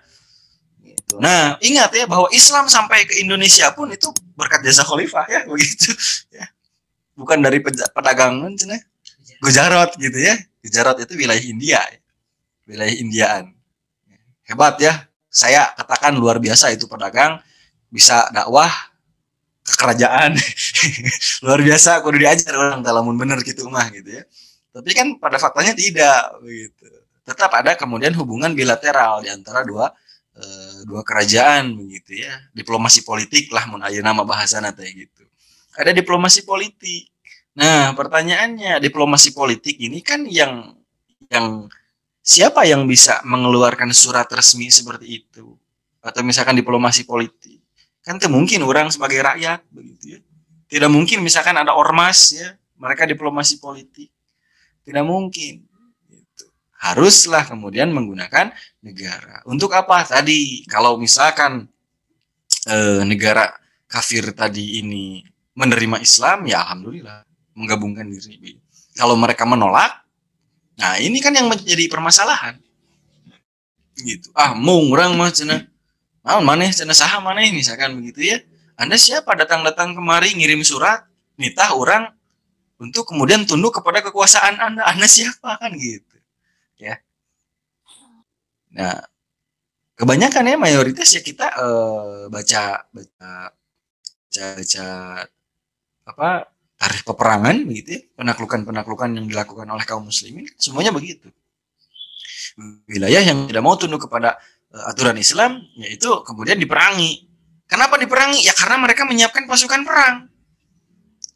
B: Gitu. Nah, ingat ya bahwa Islam sampai ke Indonesia pun itu berkat jasa khalifah ya, begitu. Ya. Bukan dari pedagangan, cina Gujarat gitu ya. Gujarat itu wilayah India, ya. Wilayah Indiaan. Hebat ya, saya katakan luar biasa itu pedagang, bisa dakwah ke kerajaan. Luar biasa, kudu diajar orang talamun bener gitu mah gitu ya. Tapi kan pada faktanya tidak begitu. Tetap ada kemudian hubungan bilateral di antara dua kerajaan begitu ya. Diplomasi politik lah mun ayeuna mah bahasana teh gitu. Ada diplomasi politik. Nah, pertanyaannya, diplomasi politik ini kan yang siapa yang bisa mengeluarkan surat resmi seperti itu? Atau misalkan diplomasi politik. Kan itu mungkin orang sebagai rakyat begitu ya. Tidak mungkin misalkan ada ormas ya, mereka diplomasi politik. Tidak mungkin. Gitu. Haruslah kemudian menggunakan negara. Untuk apa tadi? Kalau misalkan negara kafir tadi ini menerima Islam, ya alhamdulillah menggabungkan diri. Kalau mereka menolak, nah ini kan yang menjadi permasalahan. gitu. Mau orang mah cenah naon maneh cenah saha maneh misalkan begitu ya. Anda siapa datang-datang kemari ngirim surat nitah orang untuk kemudian tunduk kepada kekuasaan Anda. Anda siapa kan gitu. Ya. Nah, kebanyakan ya mayoritas ya kita baca apa tarikh peperangan begitu ya, penaklukan yang dilakukan oleh kaum muslimin semuanya begitu. Wilayah yang tidak mau tunduk kepada aturan Islam yaitu kemudian diperangi. Kenapa diperangi? Ya karena mereka menyiapkan pasukan perang.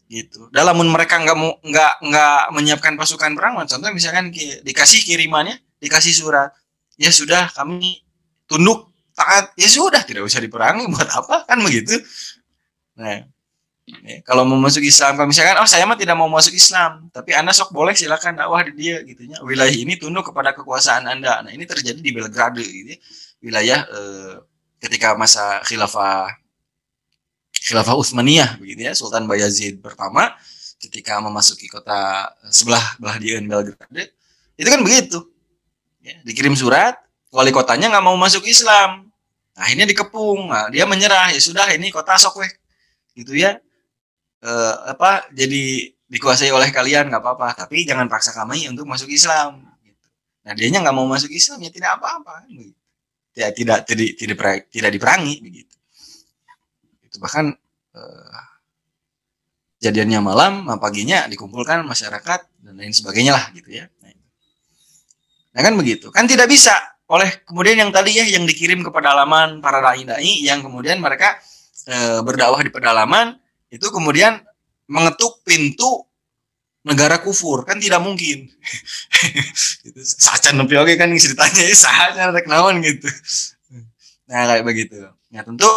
B: Gitu. Dalam mereka nggak menyiapkan pasukan perang, contoh misalkan dikasih kirimannya, dikasih surat, ya sudah kami tunduk taat, ya sudah tidak usah diperangi, buat apa kan begitu. Nah, kalau mau masuk Islam, kalau misalkan saya mah tidak mau masuk Islam, tapi Anda sok boleh silakan dakwah di dia gitunya. Wilayah ini tunduk kepada kekuasaan Anda. Nah, ini terjadi di Belgrade gitu ya. Wilayah ketika masa khilafah Utsmaniyah begitu ya, Sultan Bayazid pertama ketika memasuki kota belah dieun Belgrade itu kan begitu ya, dikirim surat, wali kotanya nggak mau masuk Islam, nah akhirnya dikepung, nah, dia menyerah, ya sudah ini kota sok weh gitu ya, jadi dikuasai oleh kalian nggak apa-apa, tapi jangan paksa kami untuk masuk Islam gitu. Nah dianya nggak mau masuk Islam ya tidak apa-apa gitu. Ya tidak diperangi begitu. Itu bahkan jadiannya malam, paginya dikumpulkan masyarakat dan lain sebagainya lah gitu ya. Nah kan begitu, kan tidak bisa oleh kemudian yang tadi ya yang dikirim ke pedalaman para dai-dai yang kemudian mereka berdakwah di pedalaman itu kemudian mengetuk pintu negara kufur, kan tidak mungkin. Itu saja nepi oke kan ceritanya ya saja rek naon gitu. Nah kayak begitu. Nah tentu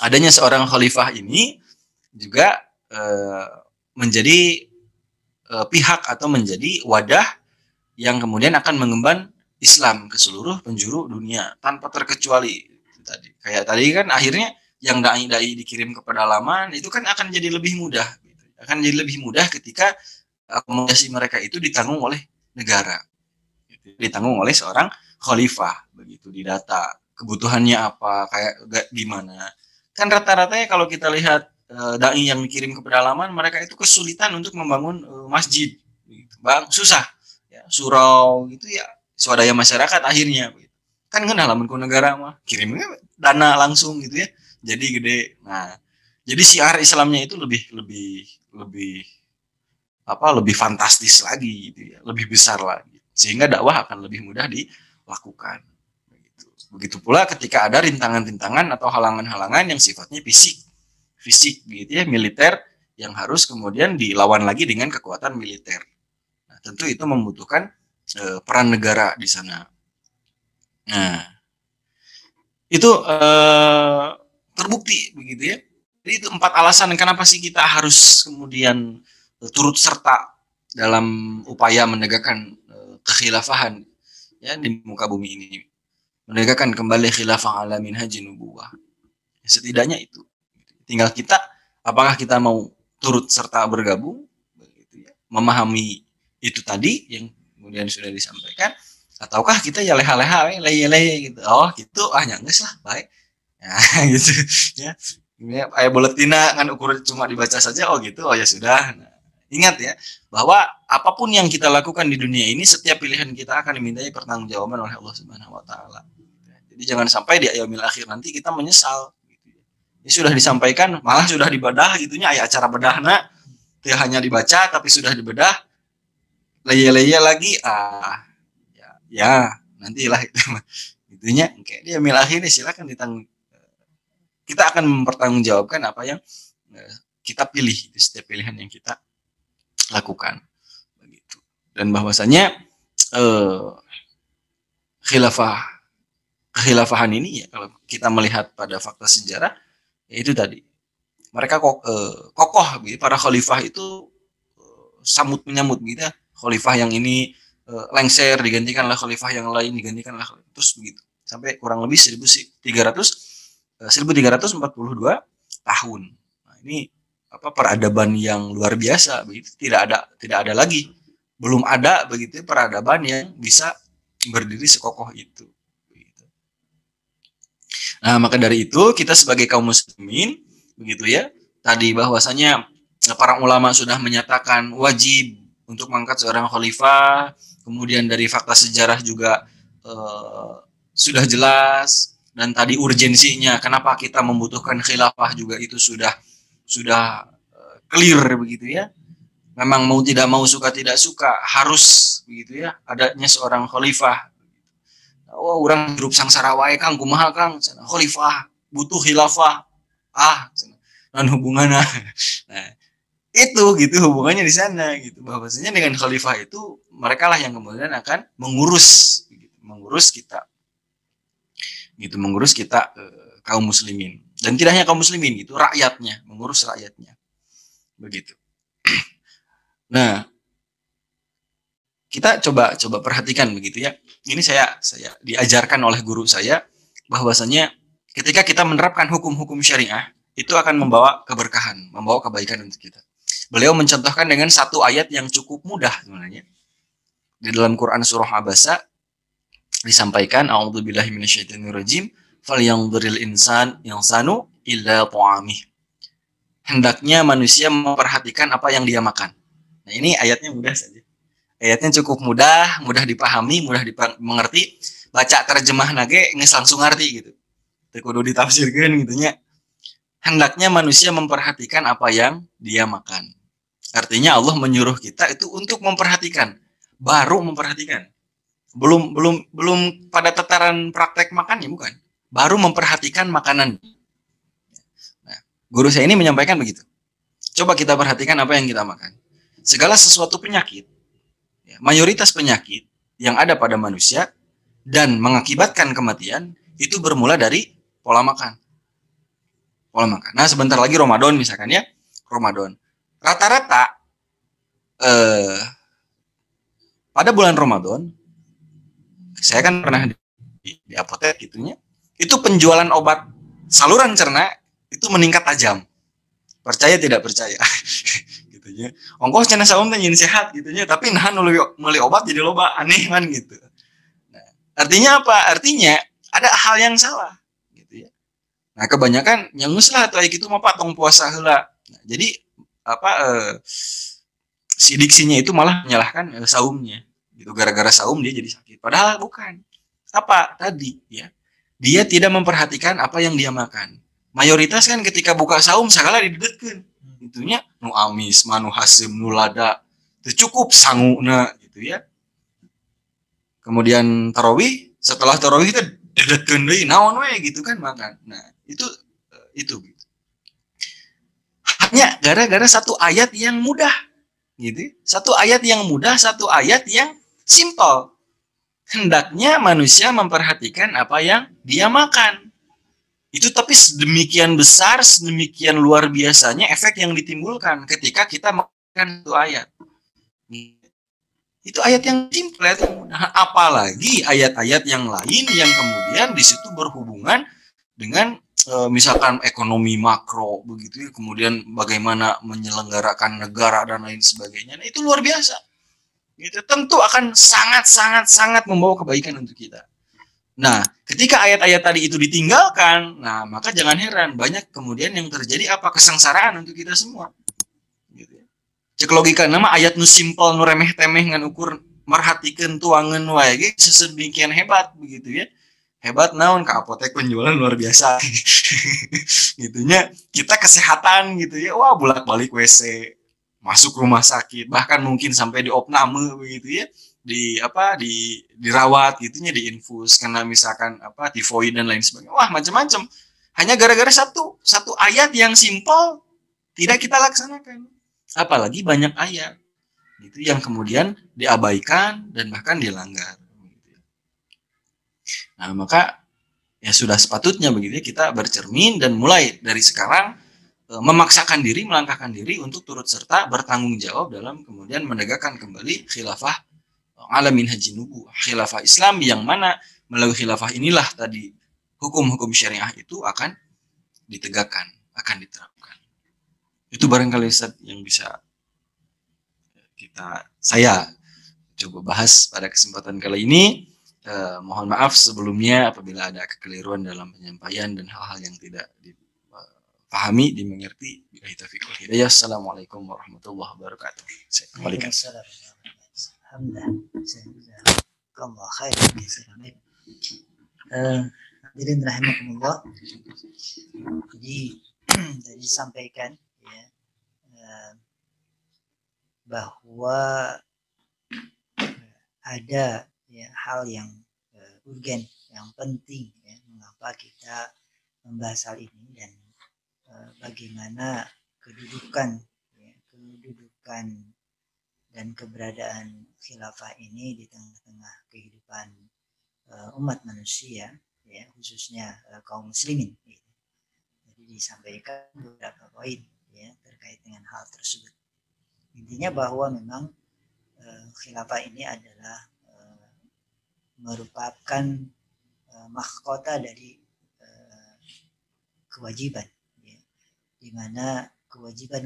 B: adanya seorang khalifah ini juga menjadi pihak atau menjadi wadah yang kemudian akan mengemban Islam ke seluruh penjuru dunia tanpa terkecuali. Tadi kayak tadi kan akhirnya yang dai-dai dikirim ke pedalaman itu kan akan jadi lebih mudah gitu. Akan jadi lebih mudah ketika akomodasi mereka itu ditanggung oleh negara gitu. Ditanggung oleh seorang khalifah begitu, didata kebutuhannya apa, kayak gimana. Kan rata-ratanya kalau kita lihat dai yang dikirim ke pedalaman mereka itu kesulitan untuk membangun masjid gitu. Bang susah ya, surau gitu ya, swadaya masyarakat akhirnya gitu. Kan lamun ku negara mah kirimnya dana langsung gitu ya, jadi gede. Nah jadi siar Islamnya itu lebih fantastis lagi gitu ya, lebih besar lagi, sehingga dakwah akan lebih mudah dilakukan. Begitu pula ketika ada rintangan-rintangan atau halangan-halangan yang sifatnya fisik gitu ya, militer, yang harus kemudian dilawan lagi dengan kekuatan militer. Nah, tentu itu membutuhkan peran negara di sana. Nah, itu terbukti begitu ya. Jadi itu 4 alasan kenapa sih kita harus kemudian turut serta dalam upaya menegakkan kekhilafahan ya di muka bumi ini. Menegakkan kembali khilafah ala minhaji nubuwah. Setidaknya itu. Tinggal kita, apakah kita mau turut serta bergabung, begitu ya, memahami itu tadi yang kemudian sudah disampaikan, ataukah kita ya leha-leha, leye-leye gitu. Oh gitu, nyangges lah, baik. Nah gitu ya. Ayah buletina kan ukuran cuma dibaca saja, oh gitu, oh ya sudah. Nah, ingat ya, bahwa apapun yang kita lakukan di dunia ini, setiap pilihan kita akan dimintai pertanggungjawaban oleh Allah Subhanahu wa taala. Jadi jangan sampai di yaumil akhir nanti kita menyesal. Ini sudah disampaikan, malah sudah dibedah gitunya, aya acara bedahna, tidak hanya dibaca tapi sudah dibedah, leye-leye lagi, ya nantilah itu. Gitunya, kayak di yaumil akhir silakan kita akan mempertanggungjawabkan apa yang kita pilih, itu setiap pilihan yang kita lakukan. Begitu. Dan bahwasanya kekhilafahan ini ya kalau kita melihat pada fakta sejarah ya itu tadi mereka kokoh gitu. Para khalifah itu sambut menyambut gitu ya. Khalifah yang ini lengser digantikan oleh khalifah yang lain, digantikan oleh terus begitu sampai kurang lebih 1342 tahun. Nah, ini peradaban yang luar biasa begitu, tidak ada lagi, belum ada begitu peradaban yang bisa berdiri sekokoh itu. Nah, maka dari itu kita sebagai kaum muslimin, begitu ya, tadi bahwasanya para ulama sudah menyatakan wajib untuk mengangkat seorang khalifah, kemudian dari fakta sejarah juga sudah jelas, dan tadi urgensinya kenapa kita membutuhkan khilafah juga itu sudah clear begitu ya. Memang mau tidak mau, suka tidak suka, harus begitu ya adanya seorang khalifah. Oh, orang hirup sangsara wae Kang, kumaha Kang? Khalifah, butuh khilafah. Non hubungannya. Nah, itu gitu hubungannya di sana gitu. Bahwasanya dengan khalifah itu mereka lah yang kemudian akan mengurus gitu, mengurus kita. Gitu, mengurus kita kaum muslimin. Dan tidak hanya kaum muslimin gitu, rakyatnya, mengurus rakyatnya. Begitu. Nah, kita coba perhatikan begitu ya. Ini saya diajarkan oleh guru saya bahwasanya ketika kita menerapkan hukum-hukum syariah itu akan membawa keberkahan, membawa kebaikan untuk kita. Beliau mencontohkan dengan satu ayat yang cukup mudah sebenarnya. Di dalam Quran surah Abasa disampaikan, a'udzubillahi minasyaitonirrajim, falyanzuril insanu illa ta'amih. Hendaknya manusia memperhatikan apa yang dia makan. Nah, ini ayatnya mudah saja. Ayatnya cukup mudah dipahami, mudah dimengerti. Baca terjemah nage nges langsung ngerti gitu. Kudu ditafsirkan gitunya. Hendaknya manusia memperhatikan apa yang dia makan. Artinya Allah menyuruh kita itu untuk memperhatikan, baru memperhatikan. Belum pada tataran praktek makannya, bukan. Baru memperhatikan makanan. Nah, guru saya ini menyampaikan begitu. Coba kita perhatikan apa yang kita makan. Segala sesuatu penyakit, mayoritas penyakit yang ada pada manusia dan mengakibatkan kematian itu bermula dari pola makan. Pola makan. Nah, sebentar lagi Ramadan misalkan ya. Ramadan. Rata-rata pada bulan Ramadan, saya kan pernah di apotek gitunya, itu penjualan obat saluran cerna itu meningkat tajam. Percaya tidak percaya. Gitunya. Ongkos cenah saum teh sehat gitunya, tapi nahan meuli obat jadi loba, aneh kan gitu. Nah, artinya apa? Artinya ada hal yang salah gitu ya. Nah, kebanyakan yang muslah atau gitu mah tong puasa heula. Nah, jadi apa si diksinya itu malah menyalahkan saumnya. Gitu, gara-gara saum dia jadi sakit. Padahal bukan. Apa tadi ya? Dia tidak memperhatikan apa yang dia makan. Mayoritas kan ketika buka saum segala didedetkeun. Itunya nu amis, manu hasim, nu lada. Itu cukup sanguna gitu ya. Kemudian tarawih, setelah tarawih itu dedetkeun deui naon we gitu kan makan. Nah, itu gitu. Hanya gara-gara satu ayat yang mudah gitu. Satu ayat yang mudah, satu ayat yang simpel. Hendaknya manusia memperhatikan apa yang dia makan. Itu tapi sedemikian besar, sedemikian luar biasanya efek yang ditimbulkan ketika kita makan satu ayat. Itu ayat yang simpel, ayat yang mudah. Apalagi ayat-ayat yang lain yang kemudian di situ berhubungan dengan misalkan ekonomi makro begitu ya, kemudian bagaimana menyelenggarakan negara dan lain sebagainya. Nah, itu luar biasa. Gitu, tentu akan sangat membawa kebaikan untuk kita. Nah, ketika ayat-ayat tadi itu ditinggalkan, nah maka jangan heran banyak kemudian yang terjadi apa kesengsaraan untuk kita semua. Gitu ya. Cek logika nama ayat nu simpel nu remeh temeh ngan ukur merhatikeun tuangan wae ge sedemikian hebat begitu ya. Hebat naon ke apotek penjualan luar biasa. Gitunya kita kesehatan gitu ya. Wah, bolak-balik WC, masuk rumah sakit, bahkan mungkin sampai di opname begitu ya, dirawat gitunya, diinfus karena misalkan tifoid dan lain sebagainya. Wah, macam-macam. Hanya gara-gara satu ayat yang simpel tidak kita laksanakan. Apalagi banyak ayat gitu yang kemudian diabaikan dan bahkan dilanggar. Nah, maka ya sudah sepatutnya begitu ya, kita bercermin dan mulai dari sekarang memaksakan diri, melangkahkan diri untuk turut serta bertanggung jawab dalam kemudian menegakkan kembali khilafah ala minhajin nubuwah, khilafah Islam yang mana melalui khilafah inilah tadi hukum-hukum syariah itu akan ditegakkan, akan diterapkan. Itu barangkali yang bisa saya coba bahas pada kesempatan kali ini. Mohon maaf sebelumnya apabila ada kekeliruan dalam penyampaian dan hal-hal yang tidak dipahami, dimengerti. Billahi taufiq wal hidayah. Assalamualaikum warahmatullahi wabarakatuh. Saya kembalikan.
A: Alhamdulillah. Allah khair. Hadirin rahimakumullah. Jadi tadi disampaikan ya, bahwa ada ya hal yang urgen, yang penting ya, mengapa kita membahas hal ini dan bagaimana kedudukan dan keberadaan khilafah ini di tengah-tengah kehidupan umat manusia ya, khususnya kaum muslimin gitu. Jadi disampaikan beberapa poin ya terkait dengan hal tersebut. Intinya bahwa memang khilafah ini adalah merupakan mahkota dari kewajiban ya, di mana kewajiban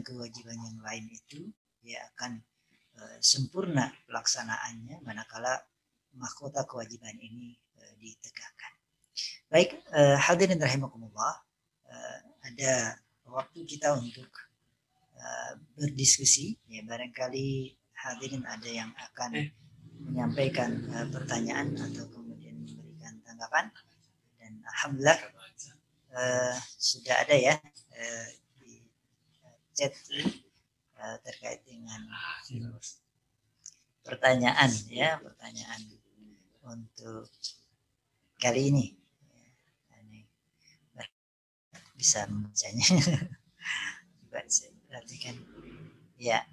A: yang lain itu ya akan sempurna pelaksanaannya manakala mahkota kewajiban ini ditegakkan. Baik, hadirin rahimakumullah, ada waktu kita untuk berdiskusi ya, barangkali hadirin ada yang akan menyampaikan pertanyaan atau kemudian memberikan tanggapan, dan alhamdulillah sudah ada ya di chat terkait dengan pertanyaan untuk kali ini. Bisa membacanya. Coba saya perhatikan. Ya,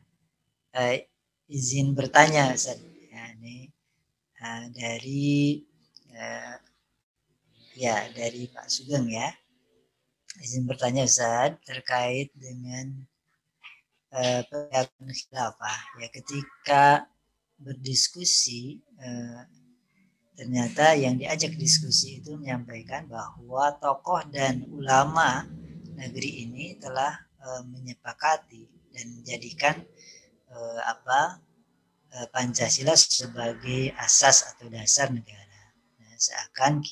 A: izin bertanya Ustaz. Ya, ini dari Pak Sugeng ya. Izin bertanya Ustaz terkait dengan penegakan khilafah. Ya, ketika berdiskusi ternyata yang diajak diskusi itu menyampaikan bahwa tokoh dan ulama negeri ini telah menyepakati dan menjadikan Pancasila sebagai asas atau dasar negara. Nah, seakan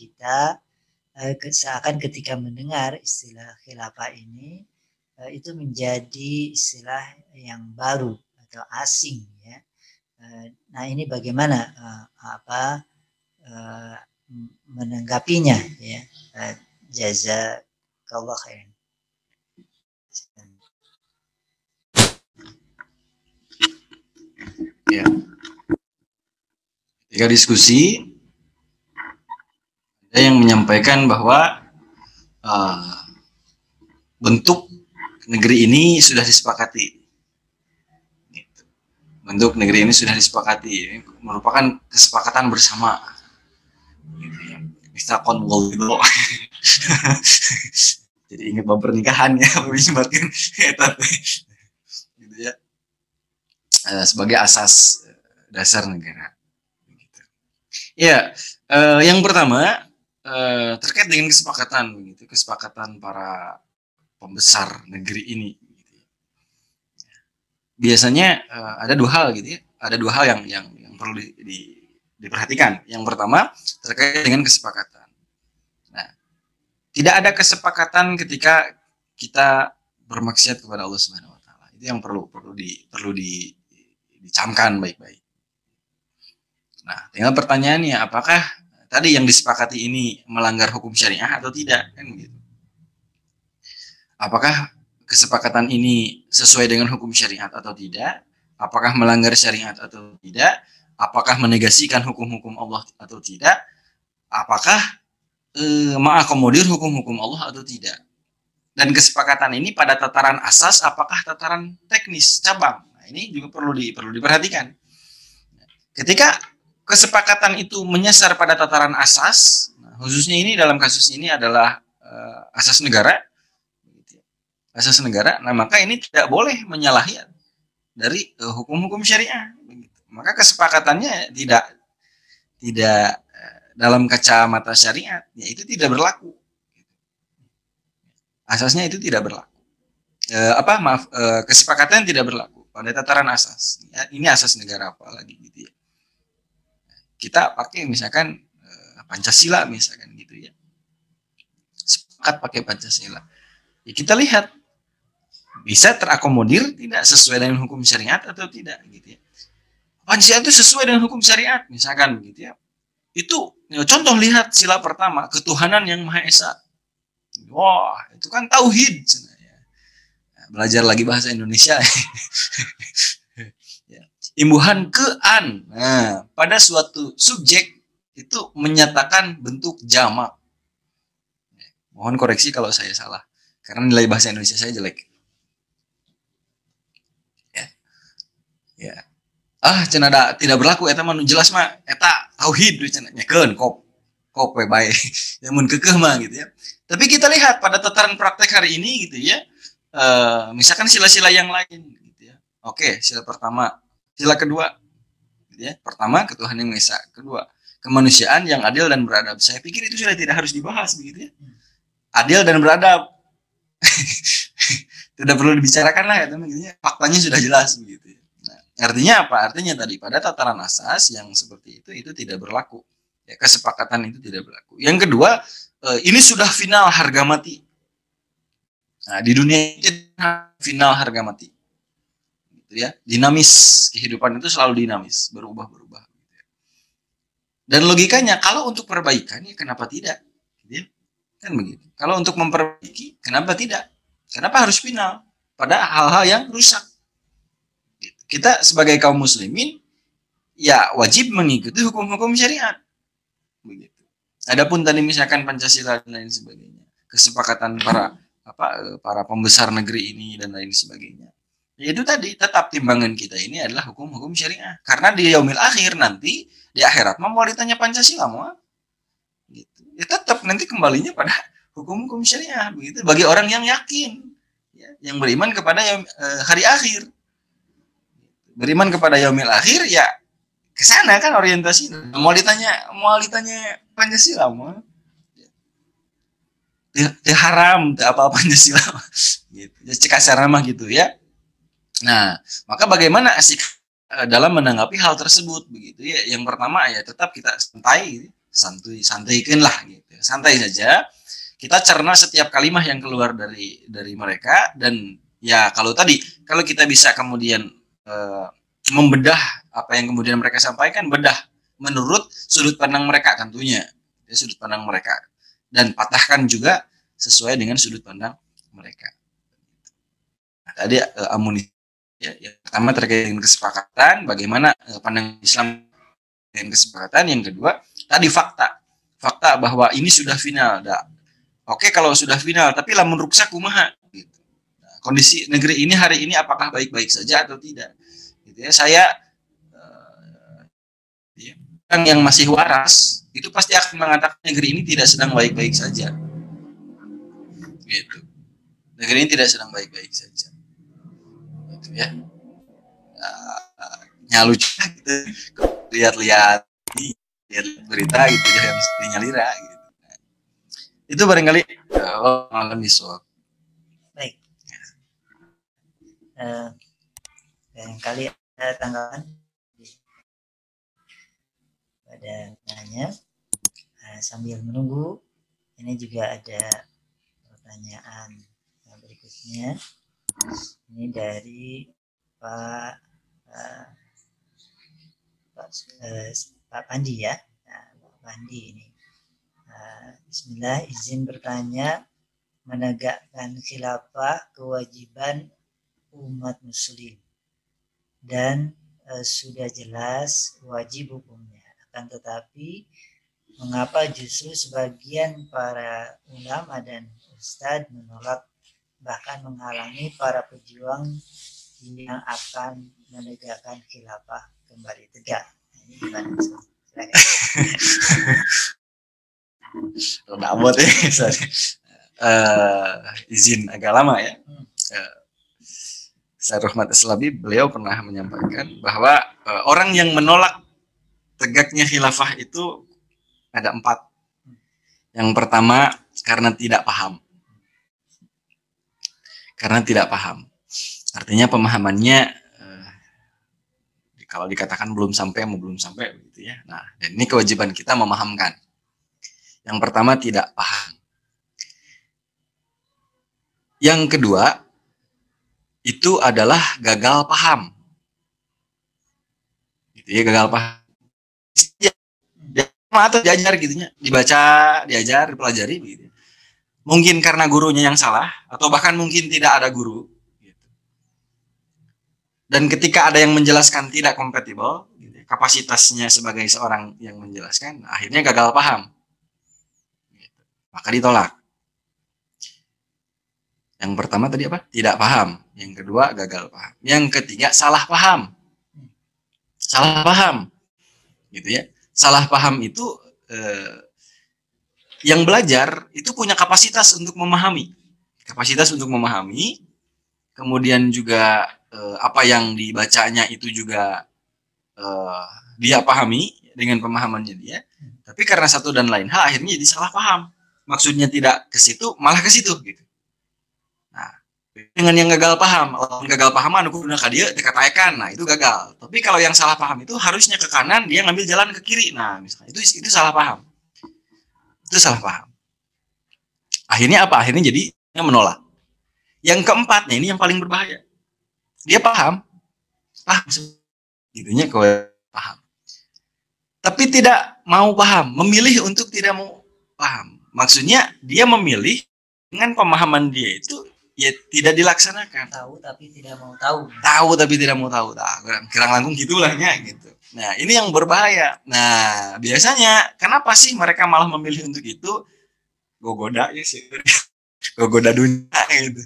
A: ketika mendengar istilah khilafah ini itu menjadi istilah yang baru atau asing ya. Nah, ini bagaimana menanggapinya ya. Jazakallah khairan.
B: Ya. Ketika diskusi ada yang menyampaikan bahwa bentuk negeri ini sudah disepakati. Bentuk negeri ini sudah disepakati, ini merupakan kesepakatan bersama. Mistakon waldo. Jadi ingat bahwa pernikahan ya, menyebatkan gitu ya, sebagai asas dasar negara. Ya, yang pertama terkait dengan kesepakatan para pembesar negeri ini. Biasanya ada dua hal gitu ya, ada dua hal yang perlu diperhatikan. Yang pertama terkait dengan kesepakatan. Nah, tidak ada kesepakatan ketika kita bermaksiat kepada Allah Subhanahu Wa Taala. Itu yang perlu dicamkan baik-baik. Nah, tinggal pertanyaannya, apakah tadi yang disepakati ini melanggar hukum syariah atau tidak, kan gitu. Apakah kesepakatan ini sesuai dengan hukum syariat atau tidak? Apakah melanggar syariat atau tidak? Apakah menegasikan hukum-hukum Allah atau tidak? Apakah mengakomodir hukum-hukum Allah atau tidak? Dan kesepakatan ini pada tataran asas, apakah tataran teknis cabang? Nah, ini juga perlu diperhatikan. Ketika kesepakatan itu menyasar pada tataran asas, nah, khususnya ini dalam kasus ini adalah asas negara. Asas negara, nah maka ini tidak boleh menyalahi dari hukum-hukum syariah. Maka kesepakatannya tidak dalam kacamata syariat, ya itu tidak berlaku. Asasnya itu tidak berlaku. Kesepakatan tidak berlaku pada tataran asas. Ya, ini asas negara apalagi gitu ya. Kita pakai misalkan Pancasila misalkan gitu ya. Sepakat pakai Pancasila. Ya, kita lihat bisa terakomodir tidak sesuai dengan hukum syariat atau tidak gitu ya. Pancasila itu sesuai dengan hukum syariat misalkan begitu ya. Itu ya, contoh lihat sila pertama, ketuhanan yang Maha Esa. Wah, itu kan tauhid. Belajar lagi bahasa Indonesia. Ya. Imbuhan kean. Nah, pada suatu subjek itu menyatakan bentuk jamak. Mohon koreksi kalau saya salah, karena nilai bahasa Indonesia saya jelek. Ya, ya. Cenada tidak berlaku eta mah jelas mah eta tauhid cenah nyekeun kop bae. Ya mun keukeuh mah gitu ya. Tapi kita lihat pada tataran praktek hari ini gitu ya. Misalkan sila-sila yang lain gitu ya. Oke, sila pertama, sila kedua gitu ya. Pertama, ketuhanan yang Esa. Kedua, kemanusiaan yang adil dan beradab. Saya pikir itu sudah tidak harus dibahas begitu ya. Adil dan beradab. Tidak perlu dibicarakan lah ya teman gitu ya. Faktanya sudah jelas begitu ya. Nah, artinya apa? Artinya tadi pada tataran asas yang seperti itu tidak berlaku. Ya, kesepakatan itu tidak berlaku. Yang kedua, ini sudah final harga mati. Nah, di dunia ini final harga mati. Gitu ya. Dinamis, kehidupan itu selalu dinamis, berubah-berubah. Dan logikanya kalau untuk perbaikan ya kenapa tidak? Gitu ya. Kan begitu. Kalau untuk memperbaiki, kenapa tidak? Kenapa harus final pada hal-hal yang rusak? Kita sebagai kaum muslimin ya wajib mengikuti hukum-hukum syariat. Begitu. Adapun tadi misalkan Pancasila dan lain sebagainya, kesepakatan para pembesar negeri ini dan lain sebagainya. Ya itu tadi tetap timbangan kita ini adalah hukum-hukum syariah. Karena di yaumil akhir nanti di akhirat mau ditanya Pancasila mau gitu. Ya tetap nanti kembalinya pada hukum-hukum syariah begitu bagi orang yang yakin ya, yang beriman kepada hari akhir. Beriman kepada yaumil akhir ya ke sana kan orientasi. Mau ditanya Pancasila mau ya haram apa Pancasila gitu. Ya cekasar mah gitu ya. Nah, maka bagaimana asik dalam menanggapi hal tersebut begitu ya. Yang pertama ya tetap kita santaikan lah gitu. Santai saja. Kita cerna setiap kalimat yang keluar dari mereka dan ya kalau kita bisa kemudian membedah apa yang kemudian mereka sampaikan, bedah menurut sudut pandang mereka tentunya. Ya, sudut pandang mereka dan patahkan juga sesuai dengan sudut pandang mereka. Nah, tadi amunisi ya, yang pertama terkait dengan kesepakatan, bagaimana pandangan Islam dengan kesepakatan. Yang kedua, tadi fakta bahwa ini sudah final. Oke, kalau sudah final, tapi lamun ruksak kumaha gitu. Nah, kondisi negeri ini hari ini apakah baik-baik saja atau tidak? Gitu ya, saya orang yang masih waras itu pasti akan mengatakan negeri ini tidak sedang baik-baik saja. Gitu. Negeri ini tidak sedang baik-baik saja. Gitu ya. Nyaluc gitu. Lihat-lihat berita gitu ya yang mestinya lira gitu. Itu barangkali mengalami soal.
A: Baik. Barangkali ada tanggapan pada nanya. Sambil menunggu, ini juga ada pertanyaan berikutnya. Ini dari Pak Pandi ya. Nah, Pak Pandi ini. Bismillah, izin bertanya, menegakkan khilafah kewajiban umat muslim dan sudah jelas wajib hukumnya. Akan tetapi mengapa justru sebagian para ulama dan ustadz menolak bahkan menghalangi para pejuang yang akan menegakkan khilafah kembali tegak? Ini gimana?
B: Udah abot ya, izin agak lama ya. Syekh Rahmat Aslabi beliau pernah menyampaikan bahwa orang yang menolak tegaknya khilafah itu ada 4. Yang pertama karena tidak paham. Karena tidak paham. Artinya pemahamannya kalau dikatakan belum sampai begitu ya. Nah, dan ini kewajiban kita memahamkan. Yang pertama tidak paham. Yang kedua itu adalah gagal paham. Gitu ya, gagal paham. Atau diajar gitunya, dibaca, diajar, dipelajari begitu. Mungkin karena gurunya yang salah atau bahkan mungkin tidak ada guru. Dan ketika ada yang menjelaskan tidak kompatibel, kapasitasnya sebagai seorang yang menjelaskan, akhirnya gagal paham. Maka ditolak. Yang pertama tadi apa? Tidak paham. Yang kedua gagal paham. Yang ketiga salah paham. Salah paham. Gitu ya. Salah paham itu yang belajar itu punya kapasitas untuk memahami. Kapasitas untuk memahami. Kemudian juga apa yang dibacanya itu juga dia pahami dengan pemahamannya dia. Tapi karena satu dan lain hal akhirnya jadi salah paham. Maksudnya tidak ke situ, malah ke situ gitu. Nah, dengan yang gagal paham, gagal pahaman aku udah dia dikatakan, nah itu gagal. Tapi kalau yang salah paham itu harusnya ke kanan, dia ngambil jalan ke kiri. Nah, misalnya itu salah paham. Itu salah paham. Akhirnya apa? Akhirnya jadi menolak. Yang keempatnya ini yang paling berbahaya. Dia paham, gitunya kau paham. Tapi tidak mau paham, memilih untuk tidak mau paham. Maksudnya dia memilih dengan pemahaman dia itu ya tidak dilaksanakan.
A: Tahu tapi tidak mau tahu.
B: Tahu tapi tidak mau tahu. Nah, kirang langkung gitulahnya gitu. Nah, ini yang berbahaya. Nah, biasanya kenapa sih mereka malah memilih untuk itu? Gogoda ya sih. Gogoda dunia gitu.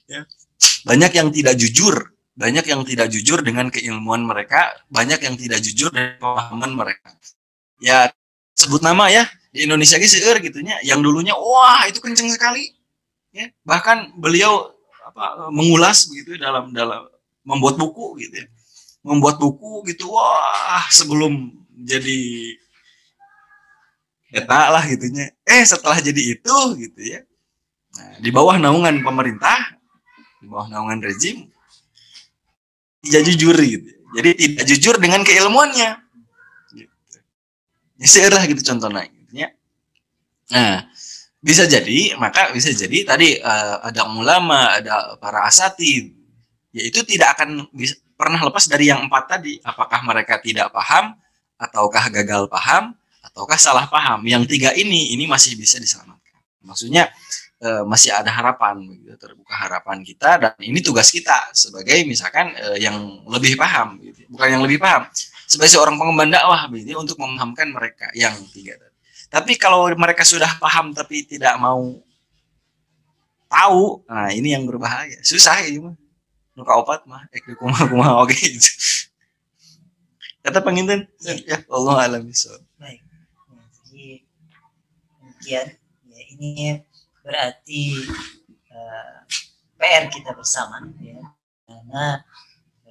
B: Ya. Banyak yang tidak jujur. Banyak yang tidak jujur dengan keilmuan mereka. Banyak yang tidak jujur dengan pemahaman mereka. Ya, sebut nama ya. Di Indonesia seueur gitunya. Yang dulunya, wah itu kenceng sekali. Ya, bahkan beliau mengulas begitu dalam membuat buku gitu ya. Membuat buku gitu, wah sebelum jadi eta lah gitunya. Setelah jadi itu gitu ya. Nah, di bawah naungan pemerintah, di bawah naungan rejim, tidak jujur gitu. Jadi tidak jujur dengan keilmuannya. Gitu. Ya seirah gitu contohnya. Gitu ya. Nah, bisa jadi tadi ada ulama, ada para asatid, yaitu tidak akan pernah lepas dari yang 4 tadi. Apakah mereka tidak paham, ataukah gagal paham, ataukah salah paham. Yang 3 ini masih bisa diselamatkan. Maksudnya masih ada harapan, gitu, terbuka harapan kita, dan ini tugas kita sebagai misalkan yang lebih paham, gitu. Bukan yang lebih paham, sebagai seorang pengemban dakwah gitu, untuk memahamkan mereka yang 3 tadi. Tapi kalau mereka sudah paham tapi tidak mau tahu, nah ini yang berbahaya. Susah ya mah. Nuka opat mah kumaha oke gitu. Kata penginten ya Allah alam bisawab.
A: Baik. Ya, jadi demikian ya, ini berarti PR kita bersama ya. Karena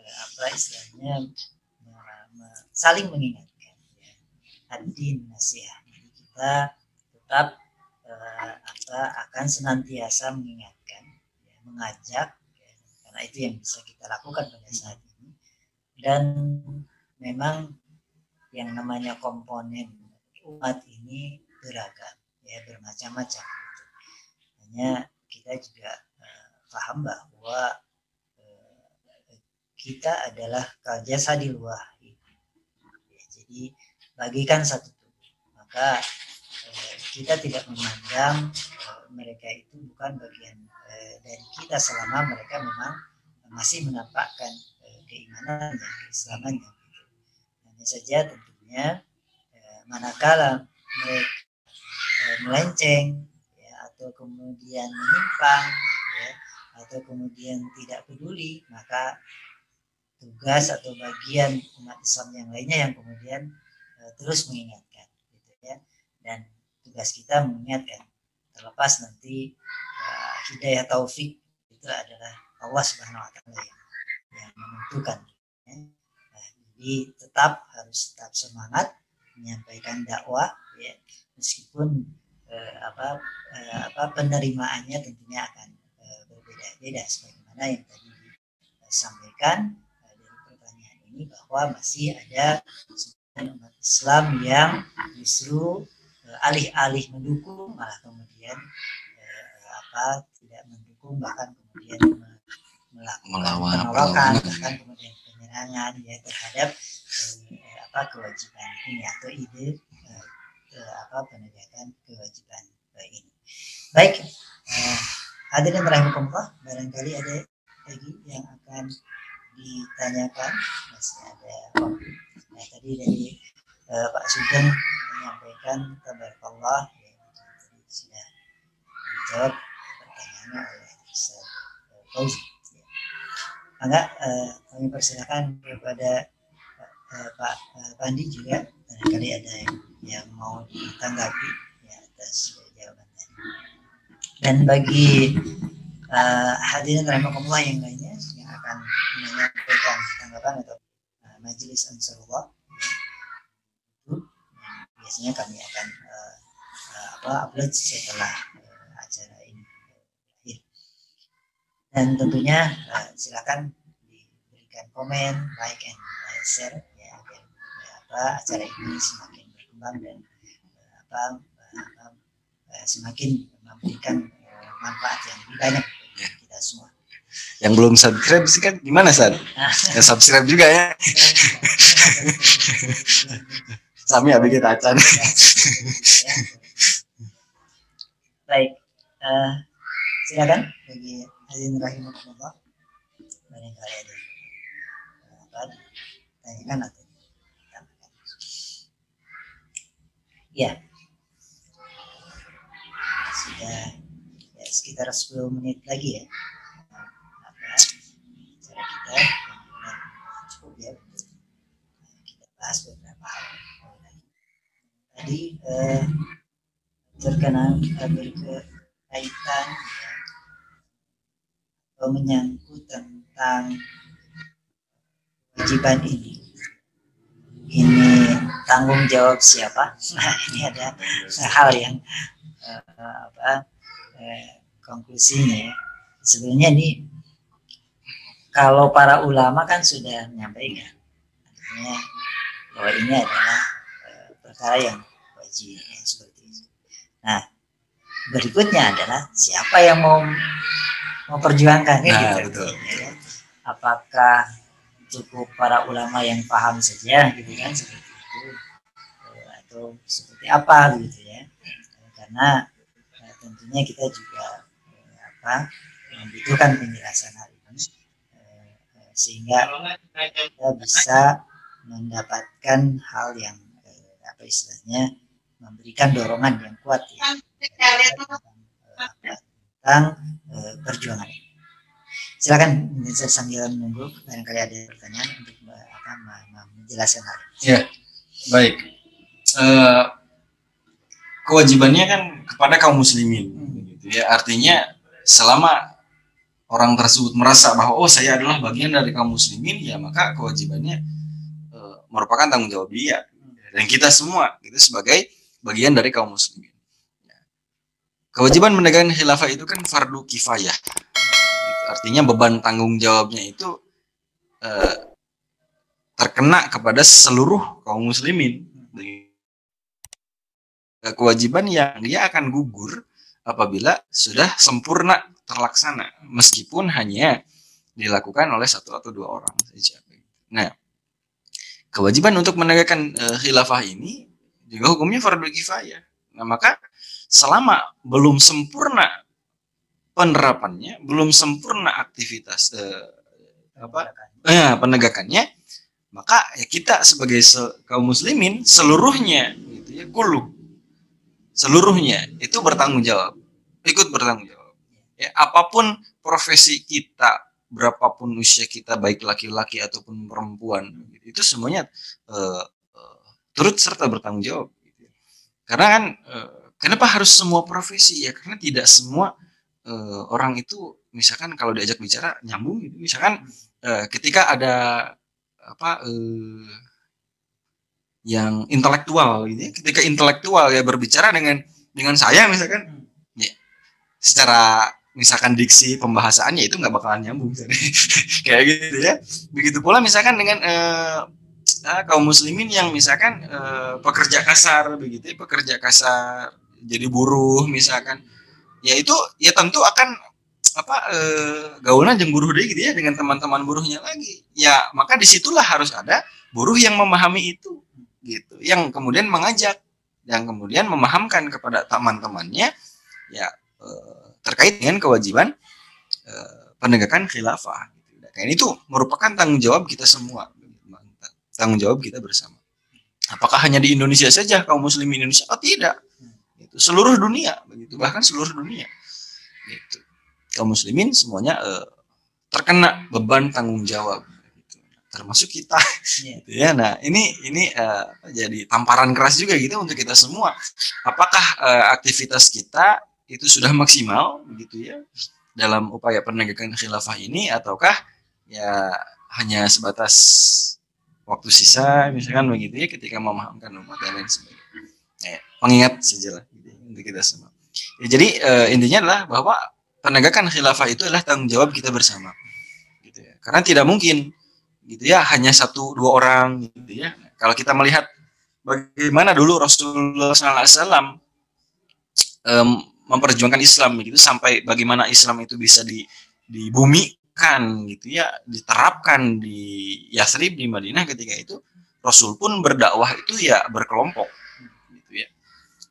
A: apa istilahnya saling mengingatkan ya. Ad-din nasihat. Jadi kita tetap akan senantiasa mengingatkan ya, mengajak ya, karena itu yang bisa kita lakukan pada saat ini. Dan memang yang namanya komponen umat ini beragam ya, bermacam-macam. Hanya kita juga paham bahwa kita adalah kajasadil wahid ya, jadi bagikan satu tubuh, maka kita tidak memandang mereka itu bukan bagian dari kita selama mereka memang masih menampakkan keimanannya, keislamannya. Hanya saja tentunya manakala mereka melenceng ya, atau kemudian menyimpang ya, atau kemudian tidak peduli, maka tugas atau bagian umat Islam yang lainnya yang kemudian terus mengingatkan gitu ya. Dan tugas kita mengingatkan, terlepas nanti hidayah taufik itu adalah Allah Subhanahu wa taala yang menentukan ya. Jadi harus tetap semangat menyampaikan dakwah ya, meskipun penerimaannya tentunya akan berbeda-beda, sebagaimana yang tadi disampaikan dari pertanyaan ini, bahwa masih ada umat Islam yang justru alih-alih mendukung malah kemudian tidak mendukung, bahkan kemudian melakukan penolakan, bahkan kemudian penyerangan ya terhadap kewajiban ini atau ide penegakan kewajiban ini. Baik, hadirin rahimakumullah, barangkali ada lagi yang akan ditanyakan, masih ada waktu. Nah, tadi dari Pak Sugeng menyampaikan tabarakallah ya, sudah dijawab pertanyaannya oleh Ustaz Fauzi. Maka kami persilakan kepada Pak Pandi juga, barangkali ada yang mau ditanggapi ya atas jawaban tadi. Dan bagi hadirin rahimakumullah yang lainnya yang akan menyampaikan tanggapan atau majelis Ansarullah, ya, biasanya kami akan upload setelah acara ini berakhir. Dan tentunya silakan diberikan komen, like and share ya, agar acara ini semakin berkembang dan semakin memberikan manfaat yang lebih banyak bagi kita semua.
B: Yang belum subscribe sih kan gimana San? Ya subscribe juga ya. Sami abi kita acan.
A: Baik, silakan bagi hadirin rahimakumullah, barangkali ada tanyakan atau tambahkan. Ya, sudah ya, sekitar 10 menit lagi ya. Cara kita cukup ya. Kita bahas beberapa hal lagi. Tadi berkaitan ya, atau menyangkut tentang kewajiban ini tanggung jawab siapa? Nah, ini ada hal yang konklusinya ya. Sebenarnya ini kalau para ulama kan sudah menyampaikan artinya bahwa ini adalah perkara yang wajib ya, seperti itu. Nah, berikutnya adalah siapa yang mau memperjuangkannya gitu.
B: Betul.
A: Ya. Apakah cukup para ulama yang paham saja gitu kan seperti itu atau seperti apa gitu ya, karena tentunya kita juga membutuhkan penjelasan hal ini sehingga kita bisa mendapatkan hal yang istilahnya memberikan dorongan yang kuat ya tentang perjuangan ini. Silakan sambil menunggu barangkali ada pertanyaan untuk menjelaskan hal ini.
B: Ya, baik. Kewajibannya kan kepada kaum muslimin, gitu ya. Artinya selama orang tersebut merasa bahwa saya adalah bagian dari kaum muslimin, ya maka kewajibannya merupakan tanggung jawab dia dan kita semua, gitu sebagai bagian dari kaum muslimin. Kewajiban menegakkan khilafah itu kan fardu kifayah. Artinya beban tanggung jawabnya itu terkena kepada seluruh kaum muslimin. Kewajiban yang dia akan gugur apabila sudah sempurna terlaksana, meskipun hanya dilakukan oleh satu atau dua orang saja. Nah, kewajiban untuk menegakkan khilafah ini juga hukumnya fardu kifayah. Nah, maka selama belum sempurna penerapannya, belum sempurna aktivitas penegakannya, maka ya kita sebagai kaum muslimin seluruhnya gitu ya, seluruhnya itu bertanggung jawab, ikut bertanggung jawab. Ya, apapun profesi kita, berapapun usia kita, baik laki-laki ataupun perempuan, itu semuanya turut serta bertanggung jawab. Gitu. Karena kan kenapa harus semua profesi ya? Karena tidak semua orang itu misalkan kalau diajak bicara nyambung gitu. Misalkan ketika ada yang intelektual gitu ya, ketika intelektual ya berbicara dengan saya misalkan ya, secara misalkan diksi pembahasannya itu nggak bakalan nyambung kayak gitu ya. Begitu pula misalkan dengan kaum muslimin yang misalkan pekerja kasar begitu, pekerja kasar jadi buruh misalkan, ya itu ya tentu akan gaulan jeung buruh deh gitu ya dengan teman-teman buruhnya lagi. Ya maka disitulah harus ada buruh yang memahami itu gitu, yang kemudian mengajak, yang kemudian memahamkan kepada teman-temannya ya terkait dengan kewajiban penegakan khilafah. Dan itu merupakan tanggung jawab kita semua, tanggung jawab kita bersama. Apakah hanya di Indonesia saja kaum muslimin Indonesia? Oh tidak, itu seluruh dunia begitu, bahkan seluruh dunia. Gitu. Kaum muslimin semuanya terkena beban tanggung jawab, gitu. Termasuk kita. Gitu ya. Nah ini jadi tamparan keras juga gitu untuk kita semua. Apakah aktivitas kita itu sudah maksimal begitu ya dalam upaya penegakan khilafah ini, ataukah ya hanya sebatas waktu sisa misalkan begitu ya ketika memahamkan umat dan lain sebagainya. Ya, pengingat saja lah gitu, untuk kita semua. Ya, jadi intinya adalah bahwa penegakan khilafah itu adalah tanggung jawab kita bersama. Gitu ya. Karena tidak mungkin gitu ya hanya 1-2 orang gitu ya. Kalau kita melihat bagaimana dulu Rasulullah SAW memperjuangkan Islam gitu, sampai bagaimana Islam itu bisa dibumikan gitu ya, diterapkan di Yathrib di Madinah ketika itu. Rasul pun berdakwah itu ya berkelompok gitu ya.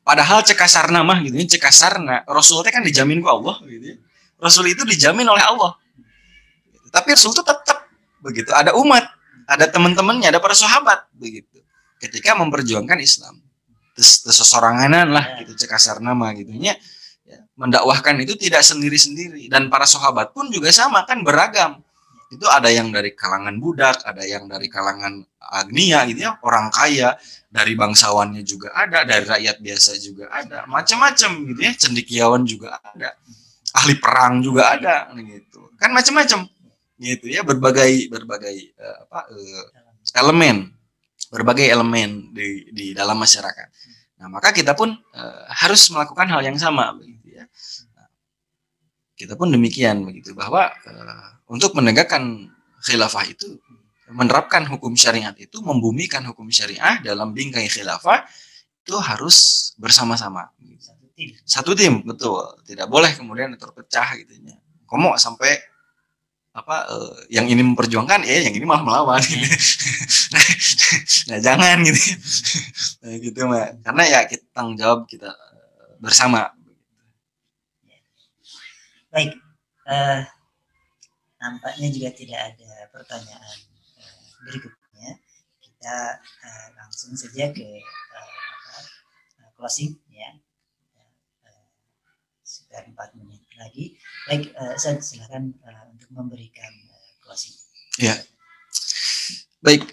B: Padahal cekasarna mah gitu ya, cekasarna Rasul kan dijamin ku Allah gitu ya. Rasul itu dijamin oleh Allah. Tapi Rasul itu tetap begitu, ada umat, ada teman-temannya, ada para sahabat begitu. Ketika memperjuangkan Islam. Terus sesoranganan lah gitu cekasar nama gitu ya. Mendakwahkan itu tidak sendiri-sendiri, dan para sahabat pun juga sama kan, beragam. Itu ada yang dari kalangan budak, ada yang dari kalangan agnia gitu ya, orang kaya, dari bangsawannya juga ada, dari rakyat biasa juga ada, macam-macam gitu ya, cendekiawan juga ada, ahli perang juga ada gitu. Kan macam-macam gitu ya, berbagai elemen, berbagai elemen di dalam masyarakat. Nah, maka kita pun harus melakukan hal yang sama begitu ya. Nah, kita pun demikian begitu, bahwa untuk menegakkan khilafah itu, menerapkan hukum syariat itu, membumikan hukum syariah dalam bingkai khilafah itu harus bersama-sama. Satu tim, betul. Tidak boleh kemudian terpecah gitu ya. Komo sampai yang ini memperjuangkan yang ini malah melawan gitu. Nah jangan gitu. Nah, gitu mah, karena ya kita tanggung jawab kita bersama.
A: Baik, nampaknya juga tidak ada pertanyaan berikutnya. Kita langsung saja ke closing ya. Sekitar 4 menit lagi. Baik, saya silakan untuk memberikan closing.
B: Ya, baik.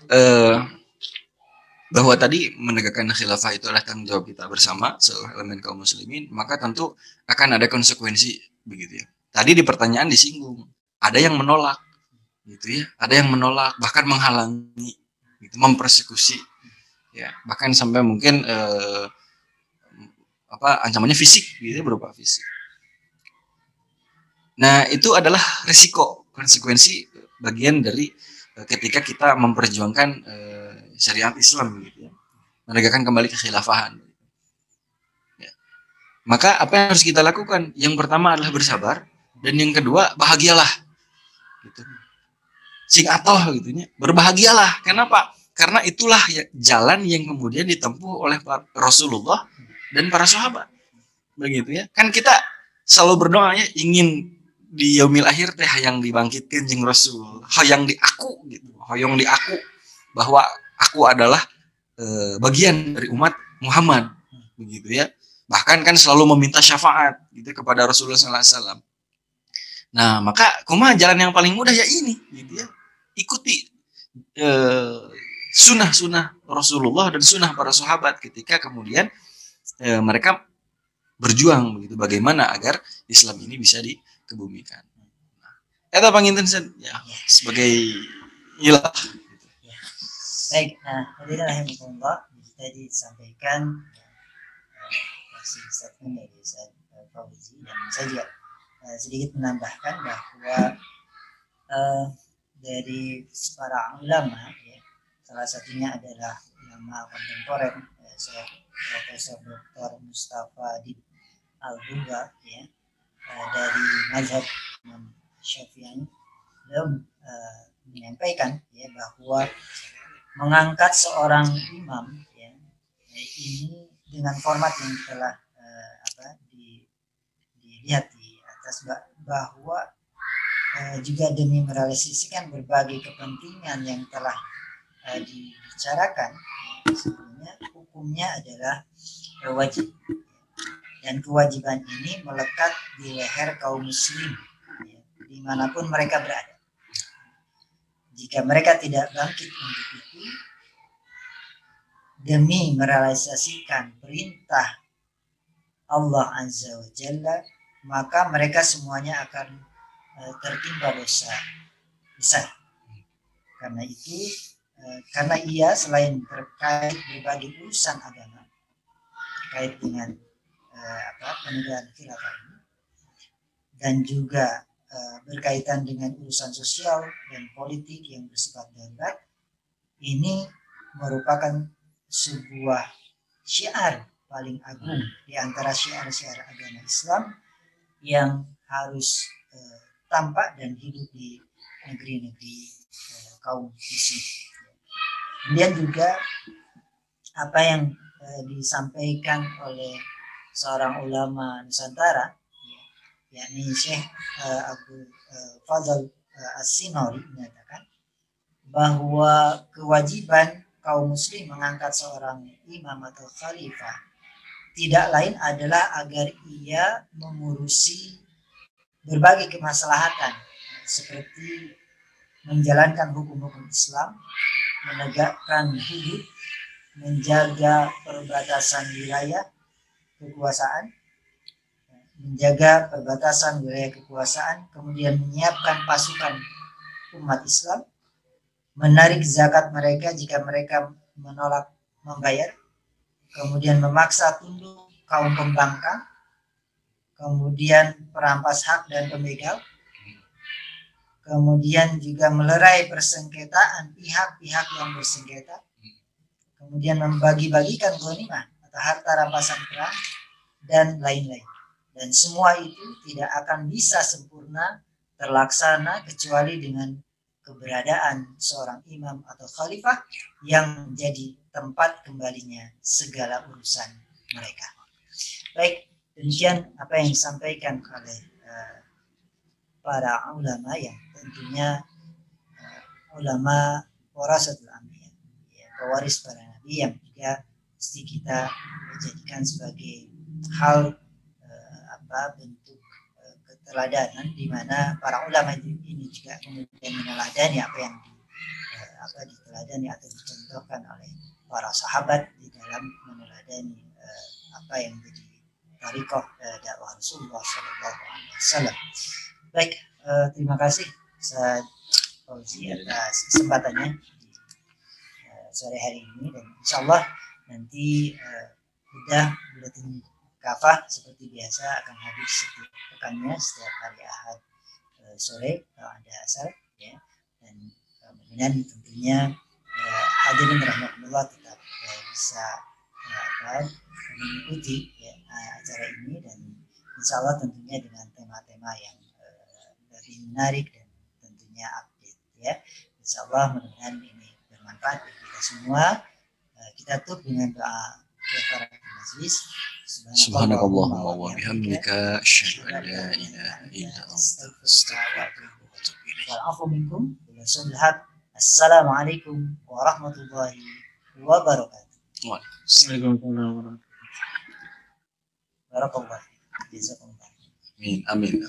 B: Bahwa tadi menegakkan khilafah itu adalah tanggung jawab kita bersama seluruh elemen kaum muslimin, maka tentu akan ada konsekuensi begitu ya. Tadi di pertanyaan disinggung, ada yang menolak gitu ya, ada yang menolak, bahkan menghalangi gitu, mempersekusi ya, bahkan sampai mungkin ancamannya fisik gitu, berupa fisik. Nah, itu adalah risiko, konsekuensi bagian dari ketika kita memperjuangkan syariat Islam gitu ya, menegakkan kembali kekhilafahan. Ya. Maka apa yang harus kita lakukan? Yang pertama adalah bersabar, dan yang kedua bahagialah. Gitu. Sing atoh gitunya, berbahagialah. Kenapa? Karena itulah jalan yang kemudian ditempuh oleh Rasulullah dan para sahabat. Begitu ya. Kan kita selalu berdoa ya, ingin di yaumil akhir teh hayang dibangkitkan jeung Rasul, hayang diaku gitu, hayang diaku bahwa aku adalah bagian dari umat Muhammad begitu ya. Bahkan kan selalu meminta syafaat gitu kepada Rasulullah SAW. Nah, maka kumaha jalan yang paling mudah ya ini gitu ya. Ikuti sunnah-sunnah Rasulullah dan sunnah para sahabat ketika kemudian mereka berjuang begitu, bagaimana agar Islam ini bisa dikebumikan. Nah, eta panginten ya sebagai ilah.
A: Baik, hadirin rahimakumullah, tadi disampaikan statement dari Ustaz Fauzi, dan saya juga sedikit menambahkan bahwa dari para ulama ya, Salah satunya adalah ulama kontemporer Syekh Profesor Dr. Mustafa Dib Al-Buga, ya, dari mazhab Imam Syafi'i. Beliau menyampaikan, ya, bahwa mengangkat seorang imam, ya, ini dengan format yang telah dilihat di atas, bahwa juga demi merealisasikan berbagai kepentingan yang telah dibicarakan sebelumnya, hukumnya adalah wajib, dan kewajiban ini melekat di leher kaum muslim, ya, dimanapun mereka berada. Jika mereka tidak bangkit untuk itu demi merealisasikan perintah Allah Azza wa Jalla, maka mereka semuanya akan tertimpa dosa besar. Karena itu, karena ia selain terkait berbagai urusan agama terkait dengan penegakan khilafah ini, dan juga berkaitan dengan urusan sosial dan politik yang bersifat darurat, ini merupakan sebuah syiar paling agung di antara syiar-syiar agama Islam yang harus tampak dan hidup di negeri-negeri kaum muslim. Kemudian juga apa yang disampaikan oleh seorang ulama Nusantara, yakni Syekh Abdul Fadl As-Sinori, menyatakan bahwa kewajiban kaum muslim mengangkat seorang imam atau khalifah tidak lain adalah agar ia mengurusi berbagai kemaslahatan seperti menjalankan hukum-hukum Islam, menegakkan hudud, menjaga perbatasan wilayah kekuasaan, menjaga perbatasan wilayah kekuasaan, kemudian menyiapkan pasukan umat Islam, menarik zakat mereka jika mereka menolak membayar, kemudian memaksa tunduk kaum pembangkang, kemudian perampas hak dan pembegal, kemudian juga melerai persengketaan pihak-pihak yang bersengketa, kemudian membagi-bagikan ghanimah atau harta rampasan perang, dan lain-lain. Dan semua itu tidak akan bisa sempurna terlaksana kecuali dengan keberadaan seorang imam atau khalifah yang menjadi tempat kembalinya segala urusan mereka. Baik, demikian apa yang disampaikan oleh para ulama yang tentunya ulama warasatul anbiya, ya, pewaris para nabi, yang juga mesti kita jadikan sebagai hal bentuk keteladanan, di mana para ulama ini juga kemudian meneladani apa yang diteladani atau dicontohkan oleh para sahabat di dalam meneladani apa yang menjadi thariqah dakwah Rasulullah SAW. Baik, terima kasih Ustaz Fauzi atas kesempatannya di sore hari ini, dan insyaallah nanti buletin kafah seperti biasa akan hadir setiap pekannya, setiap hari Ahad sore kalau ada asar, ya. Dan kemudian tentunya hadirin rahmatullah tetap bisa mengikuti, ya, acara ini, dan insyaallah tentunya dengan tema-tema yang lebih menarik dan tentunya update, ya. Insyaallah mudah-mudahan ini bermanfaat bagi kita semua. Kita tutup dengan doa kifaratul majlis.
B: Subhanakallahumma wa bihamdika asyhadu an la ilaha illa anta astaghfiruka wa atubu ilaik.
A: Wa'afu minkum wa Assalamualaikum warahmatullahi wabarakatuh.
B: Waalaikumsalam.
A: Barakallahu. Jazakumullah.
B: Amin.